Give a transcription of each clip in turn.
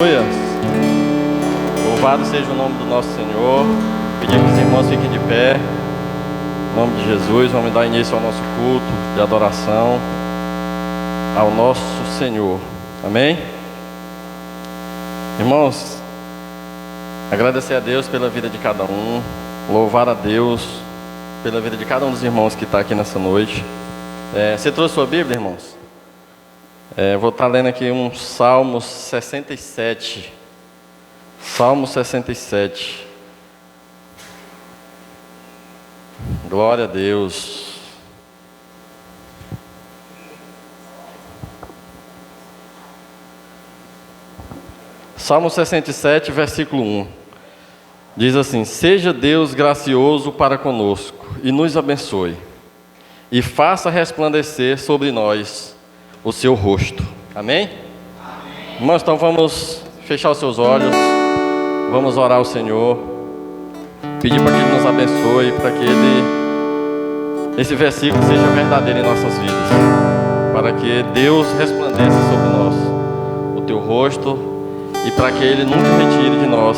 Aleluia. Louvado seja o nome do nosso Senhor. Pedir que os irmãos fiquem de pé. Em nome de Jesus, vamos dar início ao nosso culto de adoração ao nosso Senhor. Amém? Irmãos, agradecer a Deus pela vida de cada um. Louvar a Deus pela vida de cada um dos irmãos que está aqui nessa noite. Você trouxe sua Bíblia, irmãos? Vou estar lendo aqui um Salmo 67. Salmo 67. Glória a Deus. Salmo 67, versículo 1. Diz assim: Seja Deus gracioso para conosco e nos abençoe, e faça resplandecer sobre nós o seu rosto. Amém? Amém. Irmãos, então vamos fechar os seus olhos, vamos orar ao Senhor, pedir para que Ele nos abençoe, para que esse versículo seja verdadeiro em nossas vidas, para que Deus resplandeça sobre nós o teu rosto e para que Ele nunca retire de nós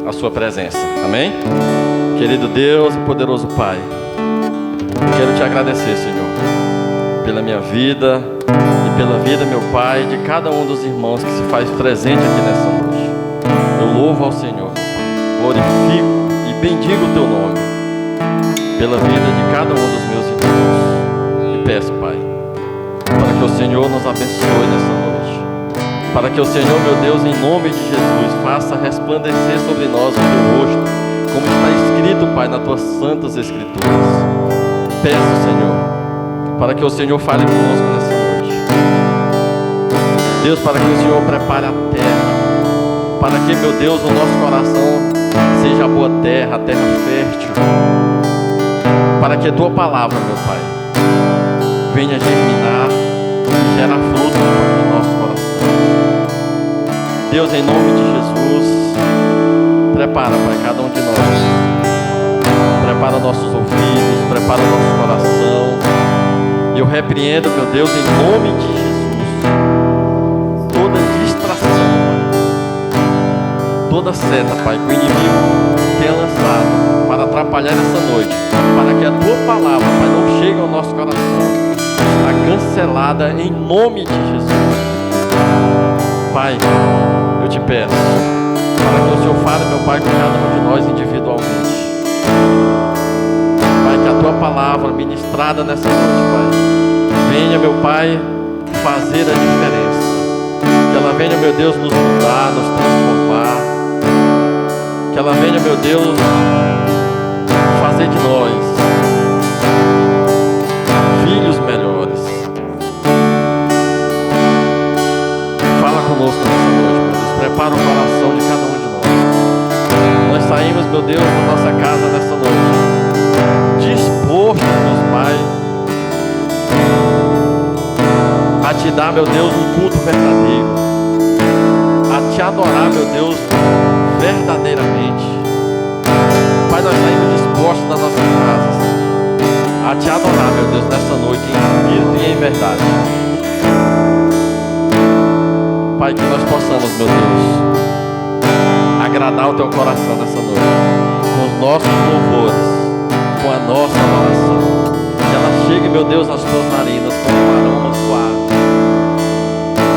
a sua presença. Amém? Querido Deus e poderoso Pai, eu quero te agradecer, Senhor, pela minha vida e pela vida, meu Pai, de cada um dos irmãos que se faz presente aqui nessa noite. Eu louvo ao Senhor, glorifico e bendigo o teu nome pela vida de cada um dos meus irmãos. E peço, Pai, para que o Senhor nos abençoe nessa noite, para que o Senhor, meu Deus, em nome de Jesus, faça resplandecer sobre nós o teu rosto, como está escrito, Pai, nas tuas santas escrituras. Peço, Senhor, para que o Senhor fale conosco nessa noite. Deus, para que o Senhor prepare a terra, para que, meu Deus, o nosso coração seja a boa terra, a terra fértil, para que a tua palavra, meu Pai, venha germinar e gerar fruto no nosso coração. Deus, em nome de Jesus, prepara, Pai, cada um de nós, prepara nossos ouvidos, prepara nosso coração. E eu repreendo, meu Deus, em nome de Jesus, toda distração, Pai, toda seta, Pai, que o inimigo tenha lançado para atrapalhar essa noite, para que a tua palavra, Pai, não chegue ao nosso coração, está cancelada em nome de Jesus. Pai, eu te peço, para que o Senhor fale, meu Pai, com cada um de nós individualmente. Pai, que a tua palavra ministrada nessa noite, Pai, venha, meu Pai, fazer a diferença. Que ela venha, meu Deus, nos mudar, nos transformar. Que ela venha, meu Deus, fazer de nós filhos melhores. Fala conosco nessa noite, meu Deus. Prepara o coração de cada um de nós. Nós saímos, meu Deus, da nossa casa nessa noite, dispostos, meu Pai, a te dar, meu Deus, um culto verdadeiro, a te adorar, meu Deus, verdadeiramente. Pai, nós saímos dispostos das nossas casas a te adorar, meu Deus, nessa noite, em espírito e em verdade. Pai, que nós possamos, meu Deus, agradar o teu coração nessa noite, com os nossos louvores, com a nossa adoração. Que ela chegue, meu Deus, nas tuas narinas como um aroma suave.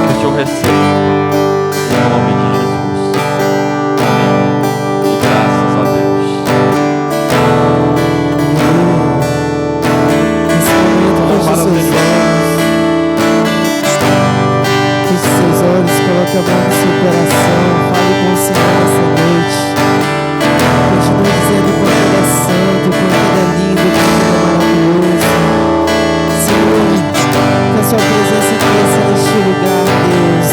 Que o Senhor receba, em nome de Jesus. Amém. E graças a Deus. Nesse momento, feche seus olhos, coloque a mão no seu coração, fale com o Senhor nessa noite. Continue dizendo o quanto Ele é santo, o quanto Ele é lindo, o quanto Ele é maravilhoso. Senhor, que a sua presença cresça neste lugar, Deus.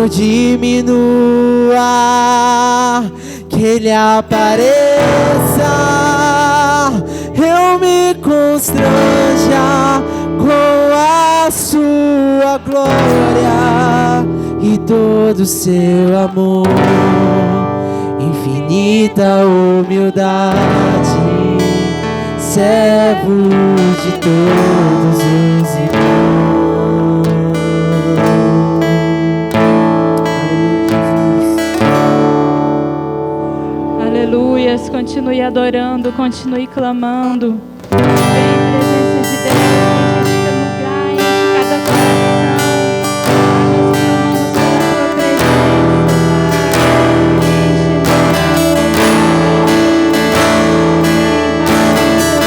eu diminua, que Ele apareça, eu me constranja com a sua glória e todo o seu amor, infinita humildade, servo de todos os irmãos. Aleluias, continue adorando, continue clamando. Vem presença de Deus, enche este lugar, enche cada coração. Nós clamamos pela tua presença,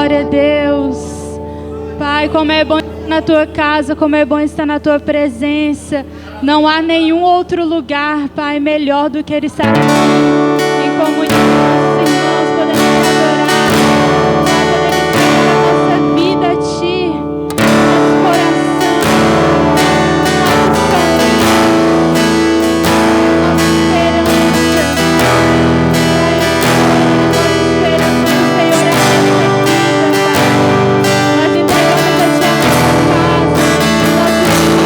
Glória a Deus. Pai, como é bom estar na tua casa, como é bom estar na tua presença. Não há nenhum outro lugar, Pai, melhor do que ele estar aqui em comunhão. Irmãos, podemos te adorar, Pai, podemos entregar a nossa vida a ti, nosso coração, nossos caminhos, nossa esperança. Pai, nossa esperança no Senhor é permanecida, Pai. Nós entregamos a ti a nossa casa, nossos filhos, Pai, nossos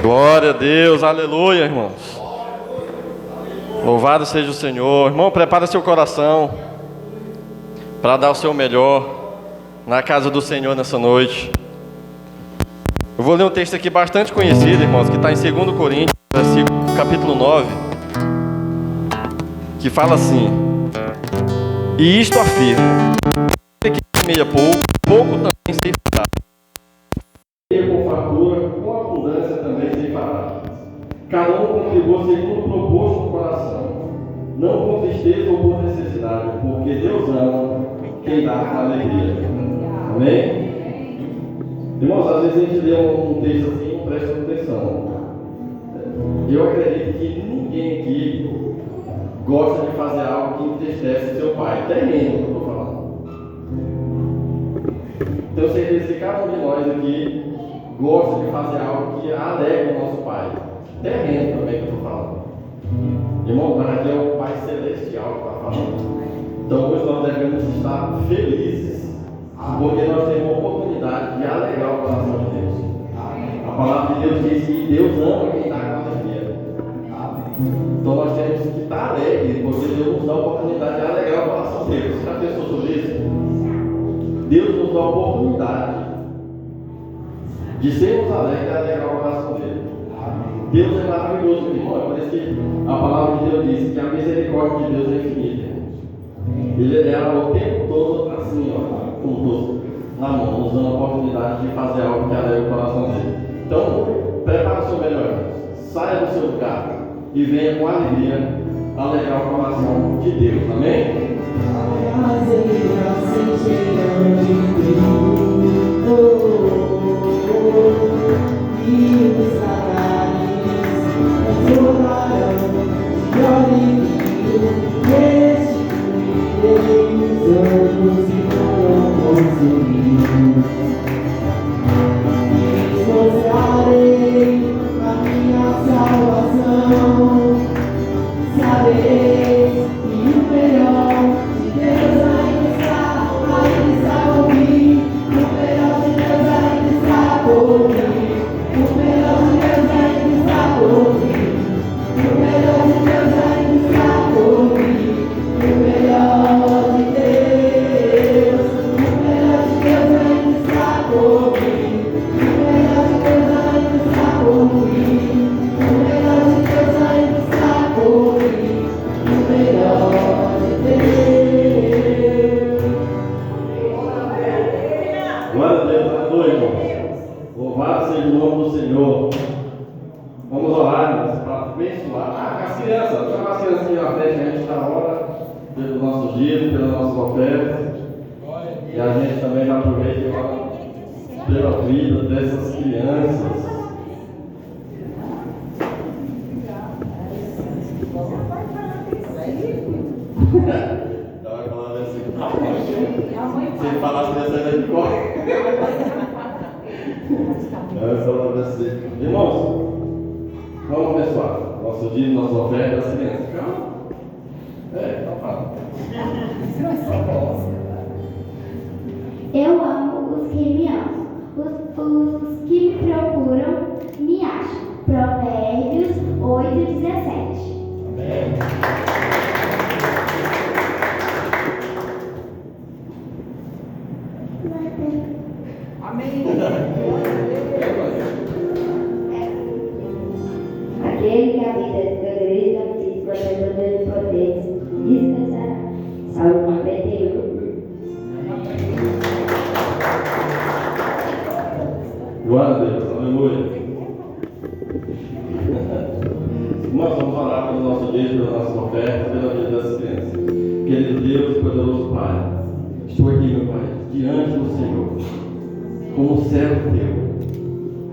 Glória a Deus, aleluia, irmãos. Louvado seja o Senhor. Irmão, prepara seu coração para dar o seu melhor na casa do Senhor nessa noite. Eu vou ler um texto aqui bastante conhecido, irmãos, que está em 2 Coríntios, capítulo 9, que fala assim: e isto afirma, aquele que semeia pouco, pouco também se fará. Com fartura, com abundância também se fará. Cada um contribua segundo o proposto no coração, não com tristeza ou por necessidade, porque Deus ama quem dá com alegria. Amém? Irmãos, às vezes a gente lê um texto assim e não presta atenção. Eu acredito que ninguém aqui gosta de fazer algo que entristece seu pai. Terreno, que eu estou falando. Tenho certeza que cada um de nós aqui gosta de fazer algo que alegra o nosso pai. Terreno também que eu estou falando. Irmão, mas aqui é o Pai Celestial que está falando. Então hoje nós devemos estar felizes, porque nós temos a oportunidade de alegrar o coração de Deus. A palavra de Deus diz que Deus ama quem dá com alegria. Então nós temos que estar alegres, porque Deus nos dá a oportunidade de alegrar o coração dele. Você já pensou sobre isso? Deus nos dá a oportunidade de sermos alegres e alegrar o coração dele. Deus é maravilhoso, irmão. É por isso que a palavra de Deus diz que a misericórdia de Deus é infinita. Ele é o tempo todo assim, ó, com Deus na mão, nos dando a oportunidade de fazer algo que alegra o coração dele. Então, prepare o seu melhor. Saia do seu lugar e venha com alegria alegrar o coração de Deus. Amém? Esforçarei a minha salvação, sabeis que o melhor de Deus ainda está por vir. O melhor de Deus ainda está por vir. O melhor de Deus ainda está por vir. O melhor de Deus ainda está por vir. O melhor de Deus, o melhor de Deus ainda está por vir. O melhor de Deus ainda está por vir. O melhor de Deus ainda está por vir. O melhor de Deus. Glória a Deus, aleluia, irmãos. Louvado seja o nome do Senhor. Vamos orar, irmãos, para abençoar. As crianças, chama as criancinhas na frente, a gente está orando pelos nossos dias, pelas nossas ofertas. E a gente também aproveita e ora pela vida dessas crianças. Ela vai falar assim, se ele falar assim, você vai de corre. Ela falava assim, irmãos, vamos abençoar nosso dia, nossas ofertas, das crianças. Calma. Então fala. Eu amo os que me amam. Os que me procuram me acham. Provérbios 8:17. Amém. Aquele que habita no grande apetite, guardador de poderes, descansará. Salmo 91. Glória a Deus, aleluia. Nós vamos orar pelo nosso dia, pelas nossas ofertas, pela vida das crianças. Querido Deus, poderoso Pai, estou aqui, meu Pai, diante do Senhor, como servo teu,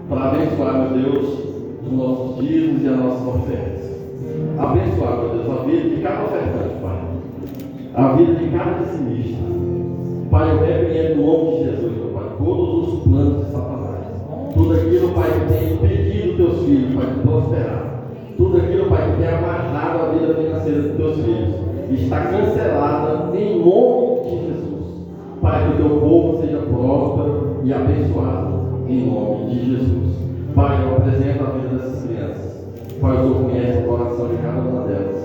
para abençoar, meu Deus, os nossos dízimos e as nossas ofertas. Abençoar, meu Deus, a vida de cada ofertante, Pai, a vida de cada dizimista. Pai, eu repreendo no nome de Jesus, meu Pai, todos os planos de Satanás. Tudo aquilo, Pai, que tem impedido teus filhos, Pai, de prosperar. Tudo aquilo, Pai, que tem amarrado a vida financeira dos teus filhos, está cancelada em nome de Jesus. Pai, que o teu povo seja próspero e abençoado em nome de Jesus. Pai, eu apresento a vida dessas crianças. Pai, o Senhor conhece o coração de cada uma delas.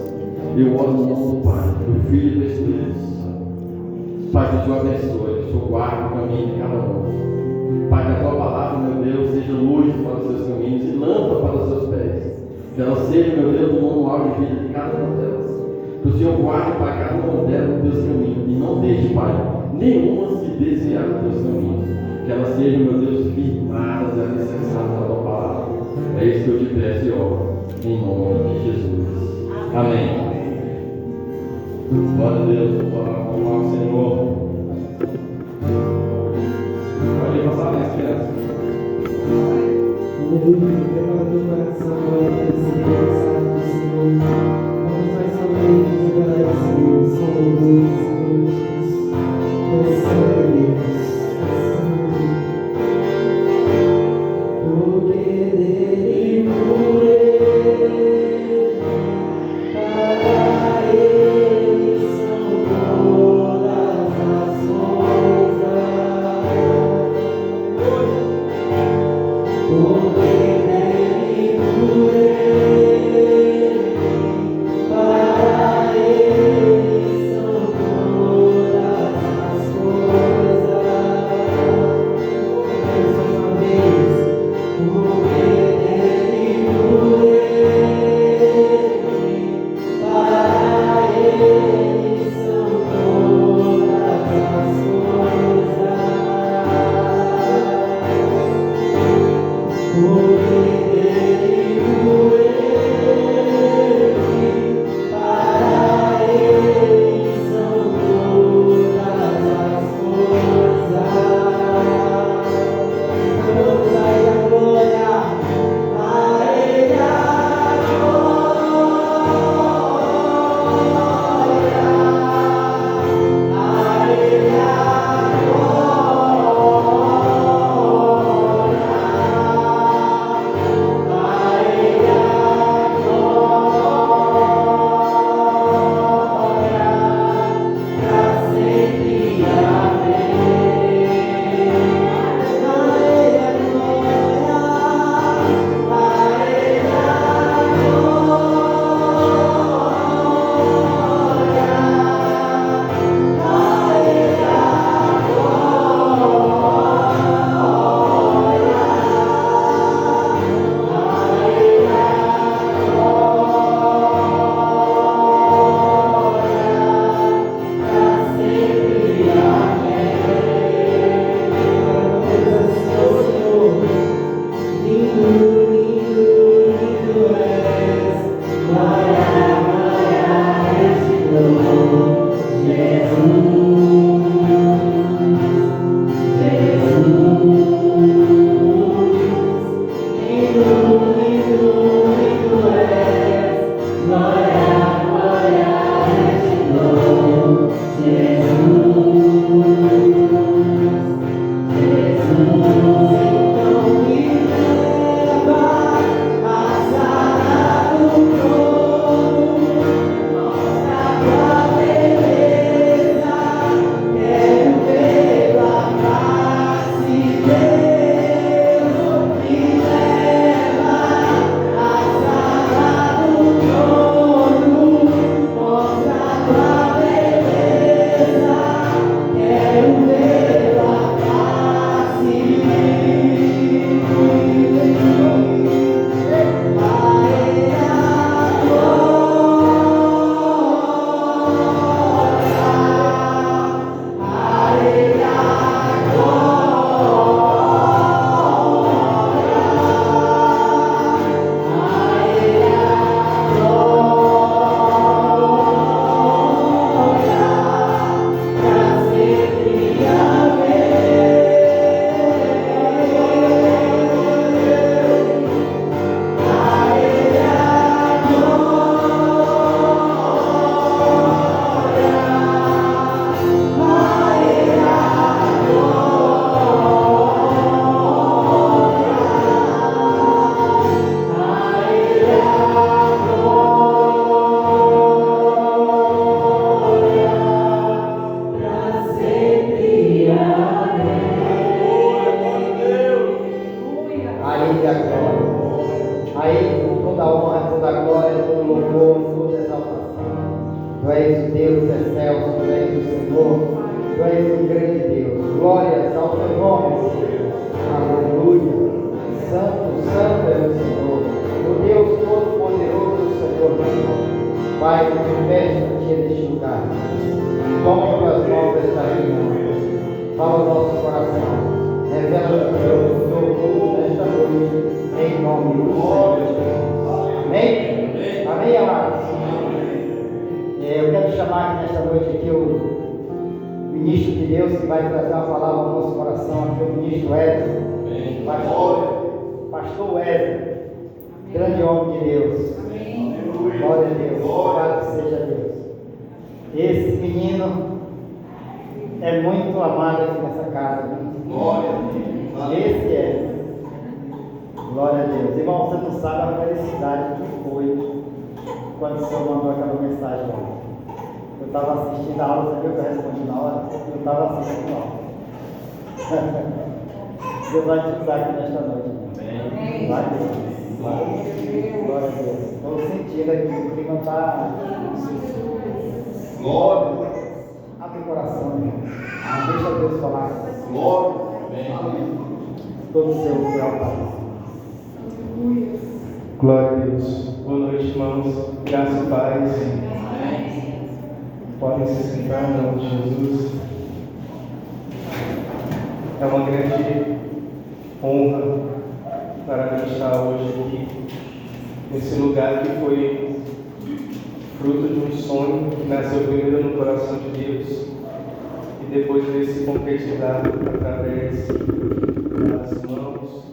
Eu oro no nome do Pai, do Filho e do Espírito Santo. Pai, que o Senhor abençoe, que o Senhor guarde o caminho de cada um. Pai, que a tua palavra, meu Deus, seja luz para os seus caminhos e lâmpada para os seus pés. Que ela seja, meu Deus, um manual de vida de cada uma delas. Que o Senhor guarde para cada uma delas os teus caminhos. E não deixe, Pai, nenhuma se desviar dos teus caminhos. Que elas sejam, meu Deus, firmadas e alicerçadas na tua palavra. É isso que eu te peço e oro. Em nome de Jesus. Amém. Glória a Deus. Vou falar com o Senhor. Pode passar mais, crianças. Aleluia, prepara teu coração para agradecer a mensagem do Senhor. Vamos mais uma vez agradecer, só louvores, recebe Deus. Porque dele por ele, para ele são todas as coisas. Porque dele por e grande Deus. Glórias ao teu nome, Senhor. Aleluia. Santo, santo é o Senhor. O Deus Todo-Poderoso, Senhor. Pai, eu te peço a ti neste lugar. Toma em tuas mãos esta reunião. Fala o nosso coração. Revela o teu povo nesta noite. Em nome do Senhor Jesus. Amém? Amém, amados? Eu quero chamar aqui nesta noite aqui o ministro de Deus que vai trazer uma palavra ao nosso coração, aqui o ministro Wesley. Pastor Wesley, grande homem de Deus. Glória a Deus, louvado seja Deus. Esse menino é muito amado aqui nessa casa. Glória a Deus. Esse é. Glória a Deus. Irmão, você não sabe a felicidade que foi quando o Senhor mandou aquela mensagem lá. Eu estava assistindo a aula, você viu que eu respondi na hora? Eu estava assistindo a aula. Deus vai te usar aqui nesta noite. Amém. Vai, Deus. Glória a Deus. Estou sentindo aqui, o clima está. Glória. Abre o coração, irmão. Deixa Deus falar. Glória. Amém. Todo o seu Pai. Glória a Deus. Boa noite, irmãos. Graça e paz. Podem se sentar em nome de Jesus. É uma grande honra para mim estar hoje aqui, nesse lugar que foi fruto de um sonho que nasceu primeiro no coração de Deus e depois veio se concretizar através das mãos,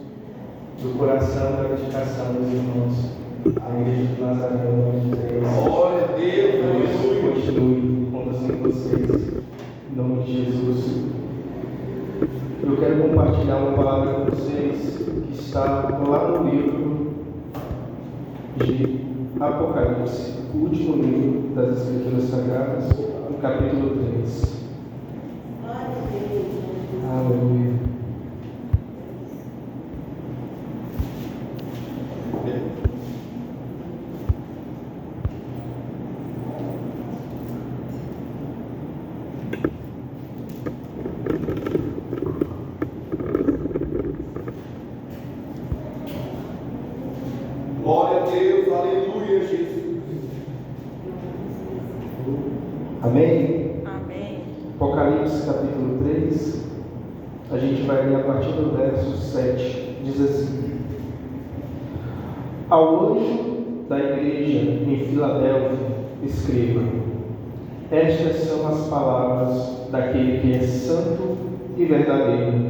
do coração da dedicação dos irmãos. A igreja de Nazaré, em nome de Deus. Glória a Deus. Continue conduzindo vocês, em nome de Jesus. Eu quero compartilhar uma palavra com vocês que está lá no livro de Apocalipse, o último livro das Escrituras Sagradas, no capítulo 3. Aleluia. Glória a Deus, aleluia, Jesus. Amém? Amém. Apocalipse capítulo 3, a gente vai ler a partir do verso 7, diz assim: Ao anjo da igreja em Filadélfia, escreva: Estas são as palavras daquele que é santo e verdadeiro,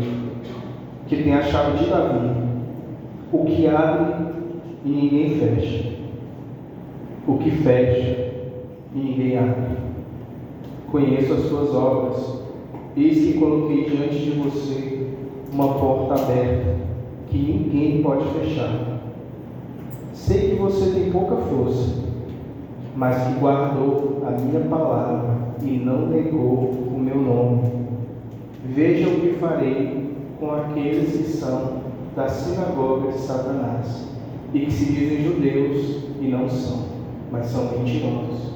que tem a chave de Davi, o que abre e ninguém fecha, o que fecha e ninguém abre. Conheço as suas obras, eis que coloquei diante de você uma porta aberta, que ninguém pode fechar. Sei que você tem pouca força, mas que guardou a minha palavra e não negou o meu nome. Veja o que farei com aqueles que são da sinagoga de Satanás, e que se dizem judeus e não são, mas são mentirosos.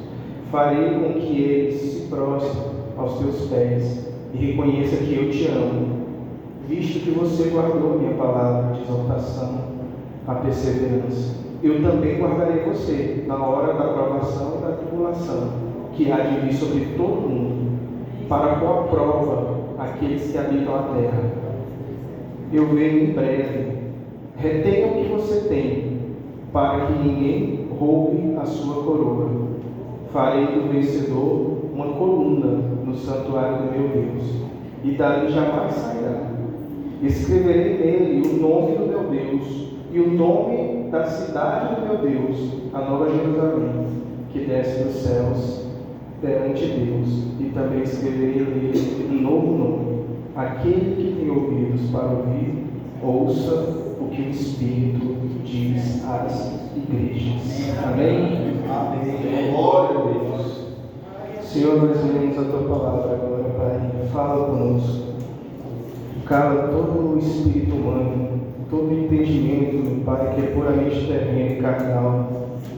Farei com que eles se prostrem aos teus pés e reconheça que eu te amo, visto que você guardou minha palavra de exaltação, a perseverança. Eu também guardarei você na hora da provação e da tribulação, que há de vir sobre todo mundo, para pôr à prova aqueles que habitam a terra. Eu venho em breve. Retenha o que você tem, para que ninguém roube a sua coroa. Farei do vencedor uma coluna no santuário do meu Deus, e dali jamais sairá. Escreverei nele o nome do meu Deus e o nome da cidade do meu Deus, a Nova Jerusalém, que desce dos céus perante Deus, e também escreverei nele um novo nome. Aquele que tem ouvidos para ouvir, ouça o que o Espírito diz às igrejas. Amém? Amém. Glória a Deus. Senhor, nós lemos a Tua palavra agora, Pai. Fala conosco. Cala todo o espírito humano, todo o entendimento, Pai, que é puramente terreno e carnal,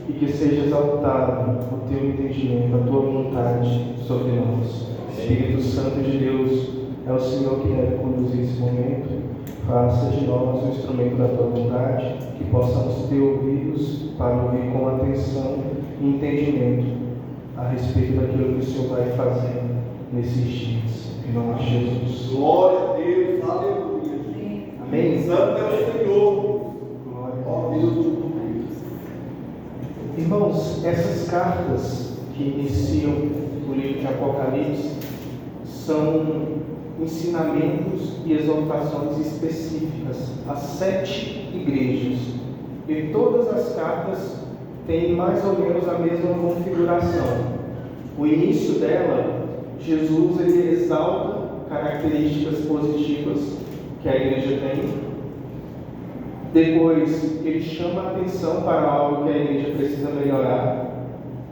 e que seja exaltado o Teu entendimento, a Tua vontade sobre nós. Espírito Santo de Deus, é o Senhor que deve conduzir esse momento. Faça de nós um instrumento da tua vontade, que possamos ter ouvidos para ouvir com atenção e entendimento a respeito daquilo que o Senhor vai fazer nesses dias. Em nome de Jesus. Glória a Deus, aleluia. Amém? Santo é o Senhor. Glória a Ó Deus. Deus de tudo. Irmãos, essas cartas que iniciam o livro de Apocalipse são ensinamentos e exortações específicas a 7 igrejas. E todas as cartas têm mais ou menos a mesma configuração. O início dela, Jesus ele exalta características positivas que a igreja tem. Depois, ele chama a atenção para algo que a igreja precisa melhorar.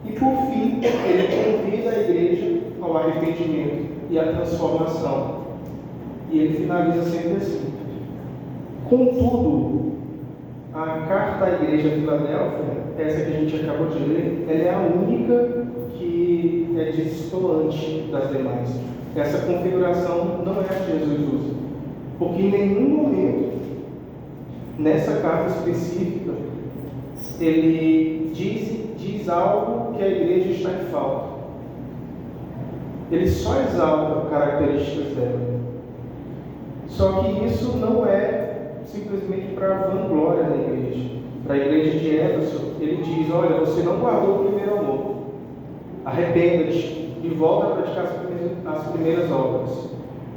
E, por fim, ele convida a igreja ao arrependimento e à transformação. E ele finaliza sempre assim. Contudo, a carta à igreja de Filadélfia, essa que a gente acabou de ler, ela é a única que é destoante das demais. Essa configuração não é a que Jesus usa. Porque em nenhum momento, nessa carta específica, ele diz algo que a igreja está em falta. Ele só exalta características dela. Só que isso não é simplesmente para a vanglória da igreja. Para a igreja de Éfeso, ele diz: olha, você não guardou o primeiro amor. Arrependa-te e volta a praticar as primeiras obras.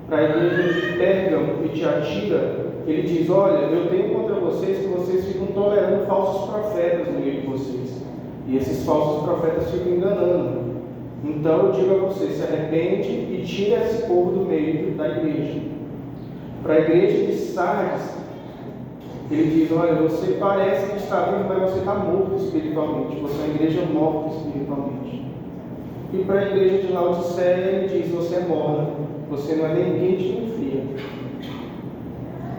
Para a igreja de Pérgamo e Tiatira, ele diz: olha, eu tenho contra vocês que vocês ficam tolerando falsos profetas no meio de vocês. E esses falsos profetas ficam enganando. Então eu digo a vocês: se arrepende e tire esse povo do meio da igreja. Para a igreja de Sardes, ele diz: olha, você parece que está vivo, mas você está morto espiritualmente. Você é uma igreja morta espiritualmente. E para a igreja de Laodiceia, ele diz: você é morna, você não é nem quente nem fria.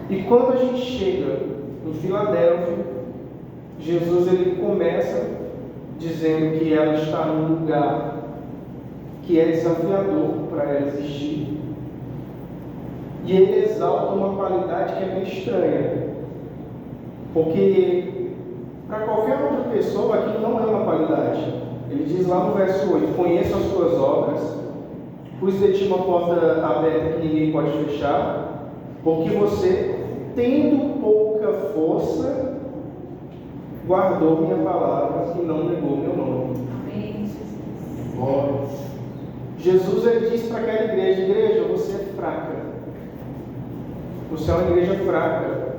E quando a gente chega em Filadélfia, Jesus ele começa dizendo que ela está num lugar que é desafiador para ela existir. E ele exalta uma qualidade que é meio estranha. Porque para qualquer outra pessoa aquilo não é uma qualidade. Ele diz lá no verso 8: conheço as tuas obras, pus de ti uma porta aberta que ninguém pode fechar, porque você, tendo pouca força, guardou minha palavra e não negou meu nome. Jesus ele diz para aquela igreja: você é fraca. Você é uma igreja fraca.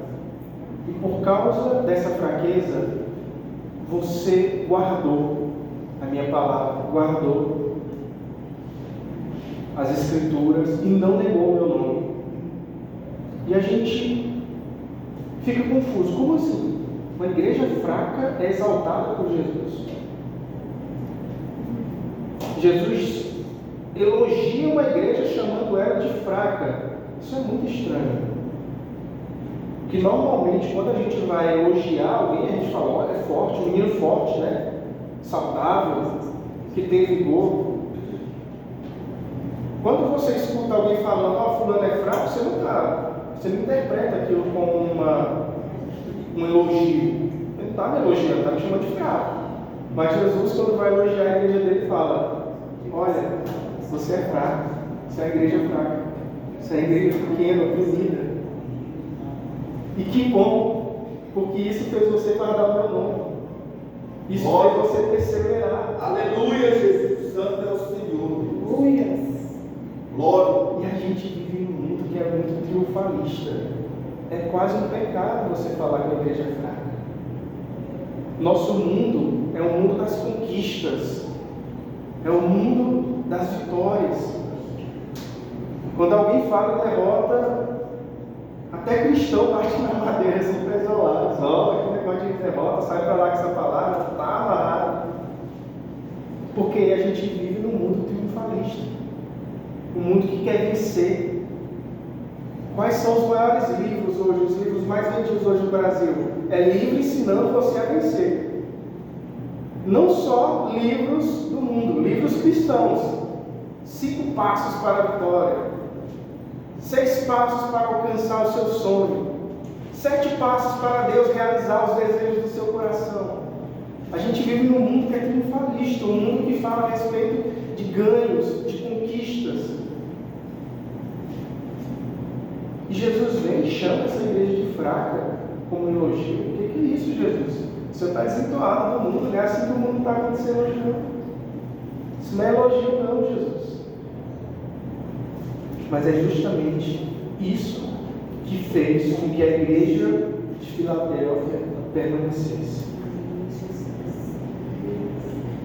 E por causa dessa fraqueza, você guardou a minha palavra, guardou as Escrituras e não negou o meu nome. E a gente fica confuso. Como assim? Uma igreja fraca é exaltada por Jesus. Jesus elogia uma igreja chamando ela de fraca. Isso é muito estranho. Porque normalmente quando a gente vai elogiar alguém, a gente fala: olha, é forte, um menino forte, né? Saudável, que tem vigor. Quando você escuta alguém falando: ó, fulano é fraco, você não interpreta aquilo como um elogio. Ele não está me elogiando, está me chamando de fraco. Mas Jesus, quando vai elogiar a igreja dele, fala: olha, você é fraco, você é uma igreja fraca, você é uma igreja pequena, oprimida. E que bom, porque isso fez você guardar o meu nome. Isso fez você perseverar. Aleluia, Jesus. Santo é o Senhor. Aleluia. Glória. E a gente vive num mundo que é muito triunfalista. É quase um pecado você falar que a igreja é fraca. Nosso mundo é o mundo das conquistas. É o mundo das vitórias. Quando alguém fala em derrota, até cristão bate na madeira assim para isolar. Olha que negócio de derrota, sai para lá com essa palavra, está amarrado. Porque a gente vive num mundo triunfalista. Um mundo que quer vencer. Quais são os maiores livros hoje, os livros mais vendidos hoje no Brasil? É livro ensinando você a vencer. Não só livros do mundo, livros cristãos. 5 passos para a vitória, 6 passos para alcançar o seu sonho, 7 passos para Deus realizar os desejos do seu coração. A gente vive num mundo que é triunfalista, um mundo que fala a respeito de ganhos, de conquistas. E Jesus vem e chama essa igreja de fraca como elogio. O que é isso, Jesus? O Senhor está desentoado no mundo, não é assim que o mundo está acontecendo hoje, não. Isso não é elogio, não, Jesus. Mas é justamente isso que fez com que a igreja de Filadélfia permanecesse.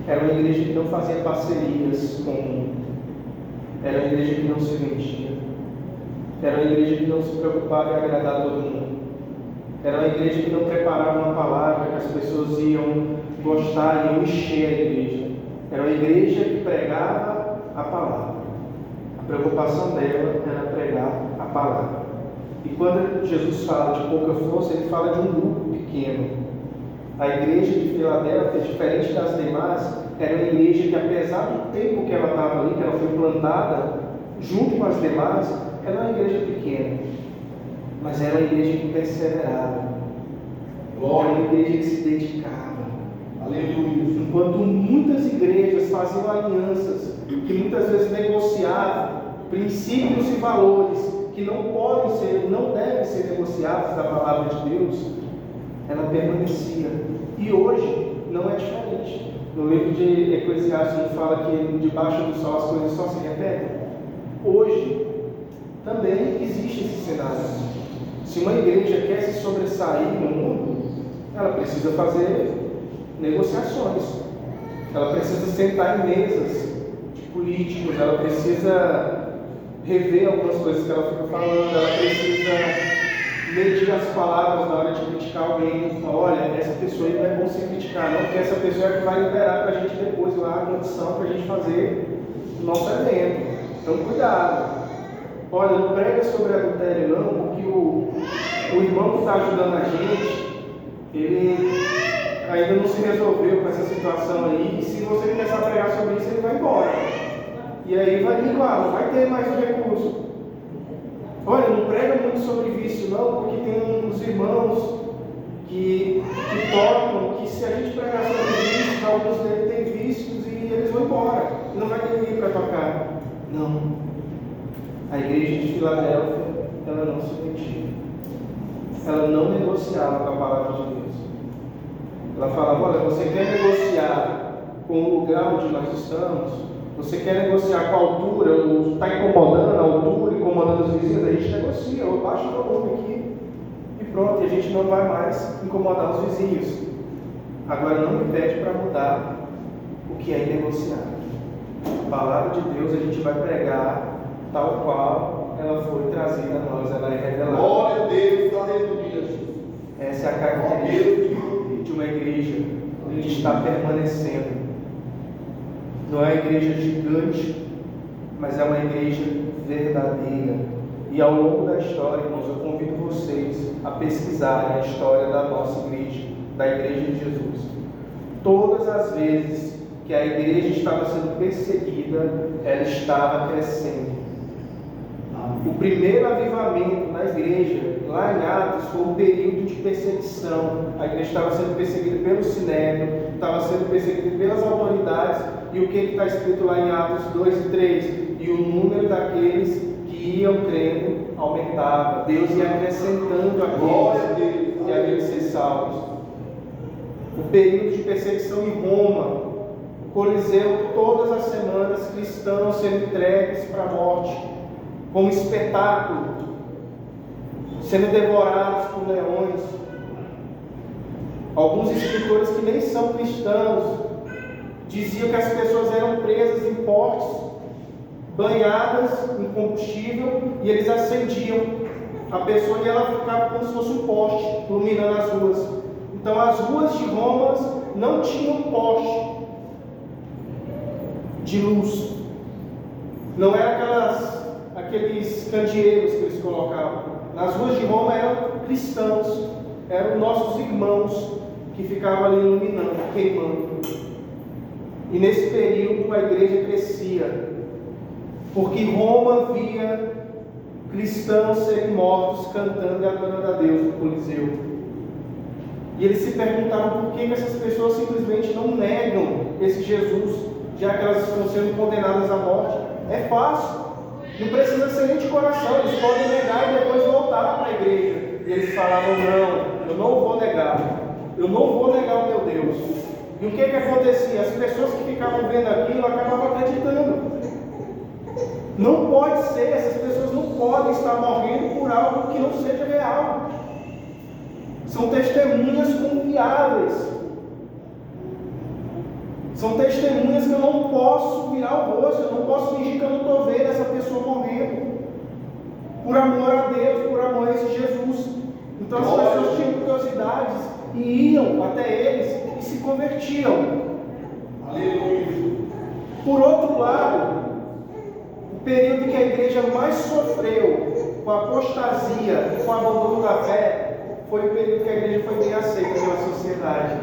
Era uma igreja que não fazia parcerias com o mundo. Era uma igreja que não se vendia. Era uma igreja que não se preocupava em agradar todo mundo. Era uma igreja que não preparava uma palavra que as pessoas iam gostar, iam encher a igreja. Era uma igreja que pregava a palavra. A preocupação dela era pregar a palavra. E quando Jesus fala de pouca força, ele fala de um grupo pequeno. A igreja de Filadélfia, diferente das demais, era uma igreja que, apesar do tempo que ela estava ali, que ela foi plantada junto com as demais, era uma igreja pequena, mas era uma igreja que perseverava. Era uma igreja que se dedicava. Aleluia. Enquanto muitas igrejas faziam alianças, que muitas vezes negociavam princípios e valores que não podem ser, não devem ser negociados da palavra de Deus, ela permanecia. E hoje não é diferente. No livro de Eclesiastes ele fala que debaixo do sol as coisas só se repetem. Hoje também existe esse cenário. Se uma igreja quer se sobressair no mundo, ela precisa fazer negociações. Ela precisa sentar em mesas de políticos, ela precisa rever algumas coisas que ela fica falando, ela precisa medir as palavras na hora de criticar alguém. Olha, essa pessoa aí não é bom se criticar, não, porque essa pessoa é que vai liberar para a gente depois lá a condição para a gente fazer o nosso evento. Então, cuidado. Olha, não prega sobre adultério, não, porque o irmão que está ajudando a gente, ele ainda não se resolveu com essa situação aí, e se você começar a pregar sobre isso, ele vai embora. E aí vai minguar, não vai ter mais o recurso. Olha, não prega muito sobre vício não, porque tem uns irmãos que tocam, que se a gente pregar sobre vícios, alguns deles têm vícios e eles vão embora, e não vai ter ninguém para tocar. Não. A igreja de Filadélfia, ela não se vendia. Ela não negociava com a palavra de Deus. Ela falava, olha, você quer negociar com o lugar onde nós estamos? Você quer negociar com a altura, está incomodando a altura, incomodando os vizinhos? A gente negocia, eu baixo o volume aqui e pronto, e a gente não vai mais incomodar os vizinhos. Agora não me pede para mudar o que é negociar. A palavra de Deus a gente vai pregar tal qual ela foi trazida a nós, ela é revelada. Glória a Deus, aleluia. Essa é a característica de uma igreja que está permanecendo. Não é uma igreja gigante, mas é uma igreja verdadeira. E ao longo da história, irmãos, eu convido vocês a pesquisarem a história da nossa igreja, da Igreja de Jesus. Todas as vezes que a igreja estava sendo perseguida, ela estava crescendo. O primeiro avivamento na igreja, lá em Atos, foi um período de perseguição. A igreja estava sendo perseguida pelo Sinédrio, estava sendo perseguida pelas autoridades. E o que está escrito lá em Atos 2 e 3? E o número daqueles que iam crendo aumentava. Deus ia acrescentando aqueles que haviam de ser salvos. O período de perseguição em Roma, o Coliseu, todas as semanas, cristãos sendo entregues para a morte, como espetáculo, sendo devorados por leões. Alguns escritores que nem são cristãos diziam que as pessoas eram presas em postes, banhadas em combustível, e eles acendiam a pessoa e ela ficava como se fosse um poste, iluminando as ruas. Então as ruas de Roma não tinham poste de luz. Não era aqueles candeeiros que eles colocavam. Nas ruas de Roma eram cristãos, eram nossos irmãos que ficavam ali iluminando, queimando. E nesse período a igreja crescia. Porque Roma via cristãos serem mortos cantando e adorando a Deus no Coliseu. E eles se perguntavam por que essas pessoas simplesmente não negam esse Jesus, já que elas estão sendo condenadas à morte. É fácil, não precisa ser nem de coração, eles podem negar e depois voltar para a igreja. E eles falavam: não, eu não vou negar, eu não vou negar o meu Deus. E o que acontecia? As pessoas que ficavam vendo aquilo acabavam acreditando. Não pode ser, essas pessoas não podem estar morrendo por algo que não seja real. São testemunhas confiáveis. São testemunhas que eu não posso virar o rosto, eu não posso fingir que eu não estou vendo essa pessoa morrendo. Por amor a Deus, por amor a esse Jesus. Então as pessoas tinham curiosidades e iam até eles e se convertiam. Aleluia. Por outro lado, o período que a igreja mais sofreu com a apostasia, com o abandono da fé, foi o período que a igreja foi bem aceita pela sociedade.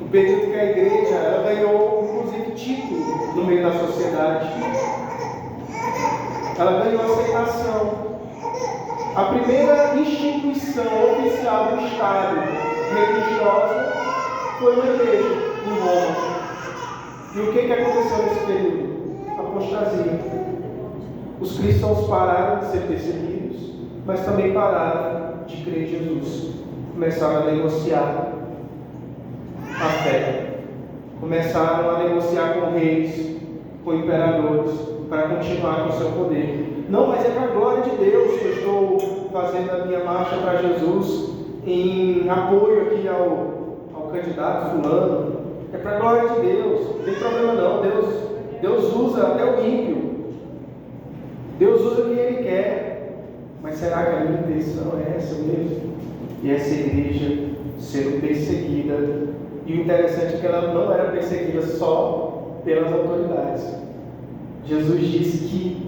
O período que a igreja ganhou, inclusive, título no meio da sociedade. Ela ganhou aceitação. A primeira instituição oficial do Estado religiosa foi uma igreja em Roma. E o que aconteceu nesse período? Apostasia. Os cristãos pararam de ser perseguidos, mas também pararam de crer em Jesus. Começaram a negociar a fé. Começaram a negociar com reis, com imperadores, para continuar com o seu poder. Não, mas é para a glória de Deus que eu estou fazendo a minha marcha para Jesus, em apoio aqui ao candidato fulano. É para a glória de Deus, não tem problema não. Deus usa até o ímpio. Deus usa quem Ele quer. Mas será que a minha intenção é essa mesmo? E essa igreja sendo perseguida. E o interessante é que ela não era perseguida só pelas autoridades. Jesus disse que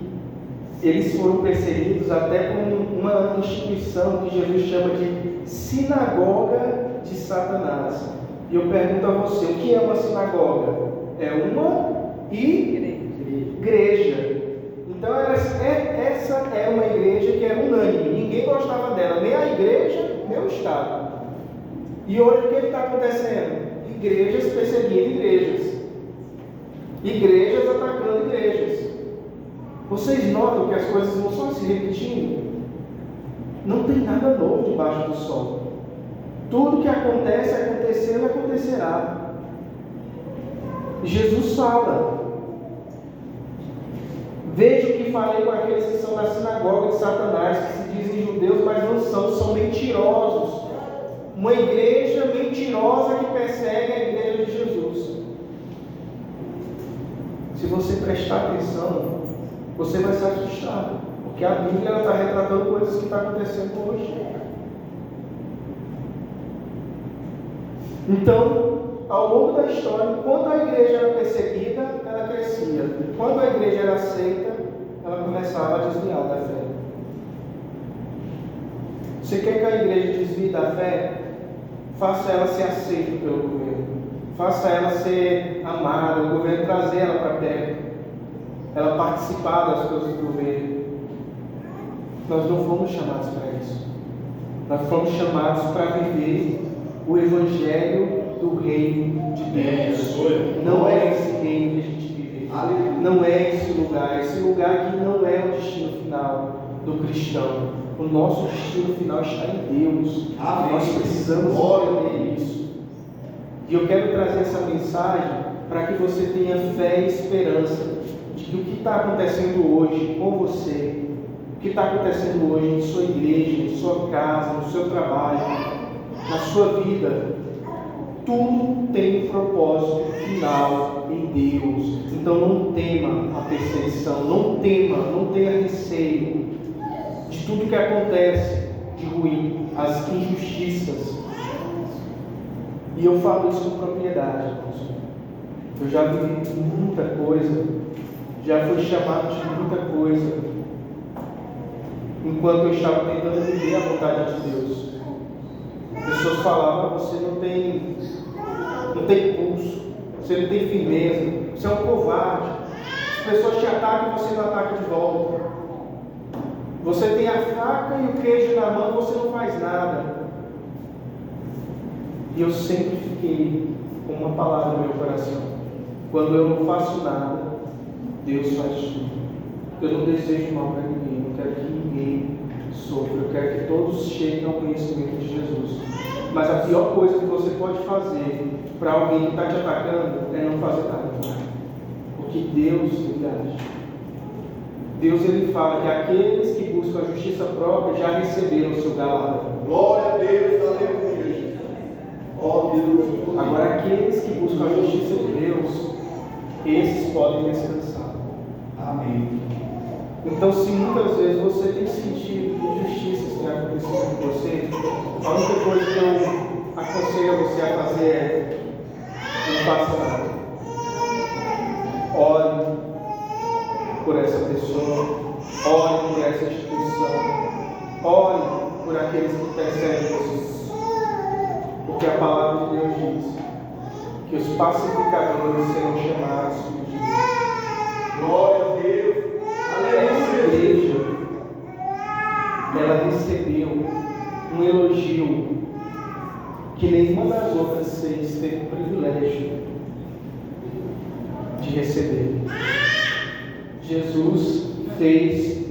eles foram perseguidos até por uma instituição que Jesus chama de sinagoga de Satanás. E eu pergunto a você, o que é uma sinagoga? É uma igreja. Então essa é uma igreja que é unânime, ninguém gostava dela, nem a igreja, nem o Estado. E hoje o que está acontecendo? Igrejas perseguindo igrejas, igrejas atacando igrejas. Vocês notam que as coisas vão só se repetindo? Não tem nada novo debaixo do sol. Tudo que acontece, aconteceu e acontecerá. Jesus fala: veja o que falei com aqueles que são da sinagoga de Satanás, que se dizem judeus, mas não são mentirosos. Uma igreja mentirosa que persegue a igreja de Jesus. Se você prestar atenção, você vai se assustar, porque a Bíblia está retratando coisas que estão acontecendo hoje. Então, ao longo da história, quando a igreja era perseguida, ela crescia. Quando a igreja era aceita, ela começava a desviar da fé. Você quer que a igreja desvie da fé? Faça ela ser aceita pelo governo. Faça ela ser amada, o governo trazer ela para perto. Ela participar das coisas do governo. Nós não fomos chamados para isso. Nós fomos chamados para viver o evangelho do reino de Deus. Não é esse reino que a gente vive. Não é esse lugar. Esse lugar aqui não é o destino final do cristão. O nosso destino final está em Deus. Nós precisamos entender isso. E eu quero trazer essa mensagem para que você tenha fé e esperança de que o que está acontecendo hoje com você, o que está acontecendo hoje em sua igreja, em sua casa, no seu trabalho, na sua vida, tudo tem um propósito final em Deus. Então não tema a perseguição, não tenha receio de tudo que acontece de ruim, as injustiças. E eu falo isso com propriedade, irmãos. Eu já vivi muita coisa, já fui chamado de muita coisa, enquanto eu estava tentando viver a vontade de Deus. Pessoas falavam: você não tem pulso, você não tem firmeza, você é um covarde. pessoas te atacam e você não ataca de volta. Você tem a faca e o queijo na mão e você não faz nada. E eu sempre fiquei com uma palavra no meu coração: quando eu não faço nada, Deus faz tudo. Eu não desejo mal para ninguém, eu não quero que ninguém sofra, eu quero que todos cheguem ao conhecimento de Jesus. Mas a pior coisa que você pode fazer para alguém que está te atacando é não fazer nada. Porque Deus ele age. Deus ele fala que aqueles que buscam a justiça própria já receberam o seu galardão. Glória a Deus, aleluia. Ó Deus. Agora, aqueles que buscam a justiça de Deus, esses podem descansar. Amém. Então, se muitas vezes você tem sentido injustiças que têm acontecido com você, a única coisa que eu aconselho você a fazer é: não faça nada. Ore por essa pessoa, ore por essa instituição, ore por aqueles que perseguem você. Porque a palavra de Deus diz que os pacificadores serão chamados de Deus. Glória a Deus. Essa igreja, ela recebeu um elogio que nenhuma das outras 6 teve o privilégio de receber. Jesus fez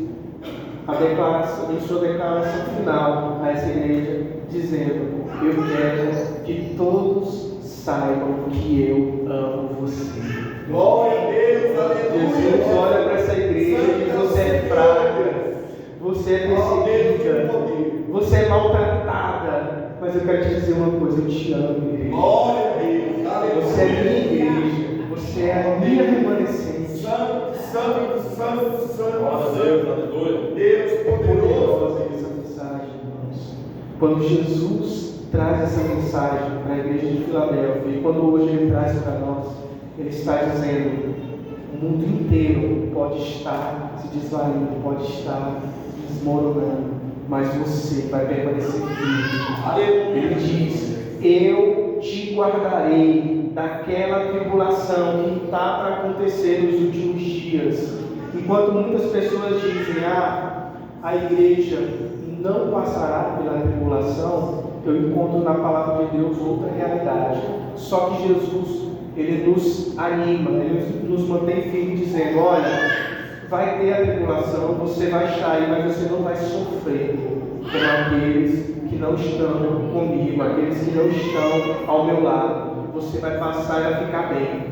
a declaração, em sua declaração final a essa igreja, dizendo: eu quero que todos saibam que eu amo você. Glória a Deus, aleluia. Jesus olha para essa igreja e diz: você é fraca, você é perseguida, você é maltratada, mas eu quero te dizer uma coisa: eu te amo, igreja. Glória a Deus, aleluia. Você é minha igreja, você é a minha remanescente. Santo, santo, santo, santo. Glória a Deus, aleluia. Deus poderoso. Poderosa essa mensagem, irmãos. Quando Jesus traz essa mensagem para a igreja de Filadélfia, e quando hoje ele traz para nós, ele está dizendo: o mundo inteiro pode estar se desvaindo, pode estar desmoronando, mas você vai permanecer firme. Aleluia. Ele diz: eu te guardarei daquela tribulação que está para acontecer nos últimos dias. Enquanto muitas pessoas dizem: a igreja não passará pela tribulação, eu encontro na palavra de Deus outra realidade. Só que Jesus, ele nos anima, ele nos mantém firme, dizendo: olha, vai ter a tribulação, você vai estar aí, mas você não vai sofrer como aqueles que não estão comigo, aqueles que não estão ao meu lado. Você vai passar e vai ficar bem.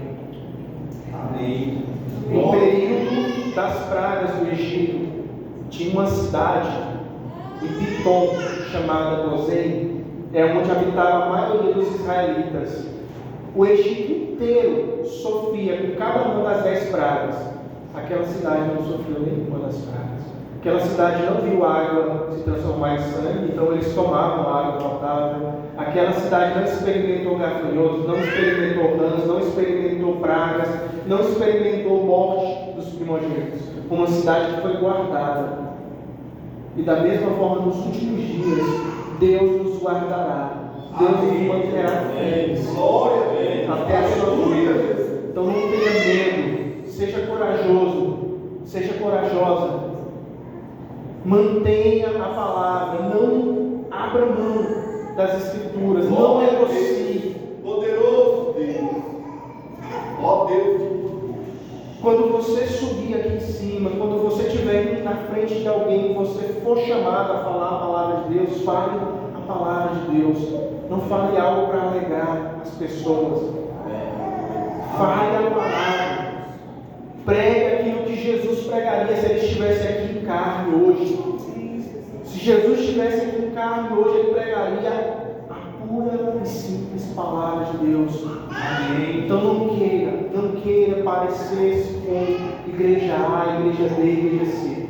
Amém. No período das pragas do Egito, tinha uma cidade em Pitom, chamada Gozém, onde habitava a maioria dos israelitas. O Egito inteiro sofria com cada uma das 10 pragas. Aquela cidade não sofreu nenhuma das pragas. Aquela cidade não viu água se transformar em sangue, então eles tomavam água potável. Aquela cidade não experimentou gafanhotos, não experimentou rãs, não experimentou pragas, não experimentou morte dos primogênitos. Uma cidade que foi guardada. E da mesma forma, nos últimos dias, Deus nos guardará. Deus nos manterá firmes até a sua vida. Então não tenha medo, seja corajoso, seja corajosa. Mantenha a palavra, não abra mão das escrituras, não negocie. Poderoso Deus. Ó Deus. Quando você subir aqui em cima, quando você estiver na frente de alguém e você for chamado a falar a palavra de Deus, fale a palavra de Deus. Não fale algo para alegar as pessoas. Fale a palavra. Pregue aquilo que Jesus pregaria se ele estivesse aqui em carne hoje. Se Jesus estivesse aqui em carne hoje, ele pregaria a pura e simples palavra de Deus. Amém. Então não queira parecer-se com igreja A, igreja B, igreja C.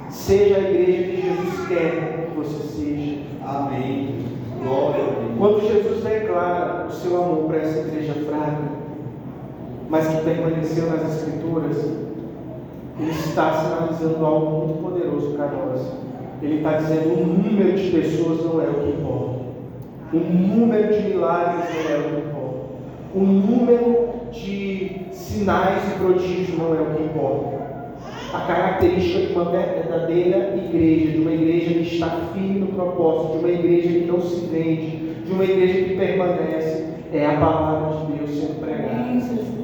Seja a igreja que Jesus quer que você seja. Amém. Glória a Deus. Quando Jesus declara o seu amor para essa igreja fraca, mas que permaneceu nas Escrituras, ele está sinalizando algo muito poderoso para nós. Ele está dizendo: o número de pessoas não é o que importa, o número de milagres não é o que importa, o número de sinais e prodígios não é o que importa. A característica de uma verdadeira igreja, de uma igreja que está firme no propósito, de uma igreja que não se vende, de uma igreja que permanece, é a palavra de Deus sendo pregada.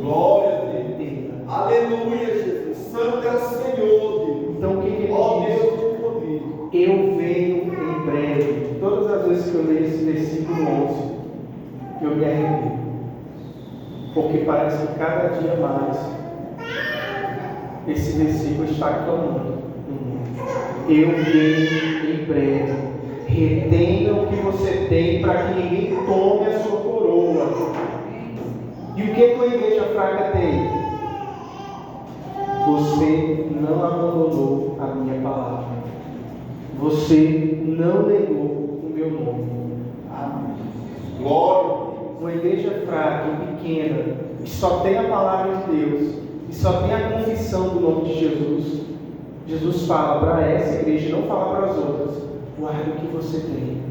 Glória a Deus. Aleluia, Jesus. Santo é o Senhor, Deus. Então o que ele Ó diz? Deus de poder. Eu venho em breve. Todas as vezes que eu leio esse versículo 11, eu me arrepio. Porque parece que cada dia mais esse versículo está clamando. Eu venho em breve. Retenha o que você tem para que ninguém tome a sua coroa. E o que a igreja fraca tem? Você não abandonou a minha palavra. Você não negou o meu nome. Glória. Uma igreja fraca e pequena, que só tem a palavra de Deus, e só tem a confissão do nome de Jesus. Jesus fala para essa igreja, não fala para as outras: guarde o que você tem.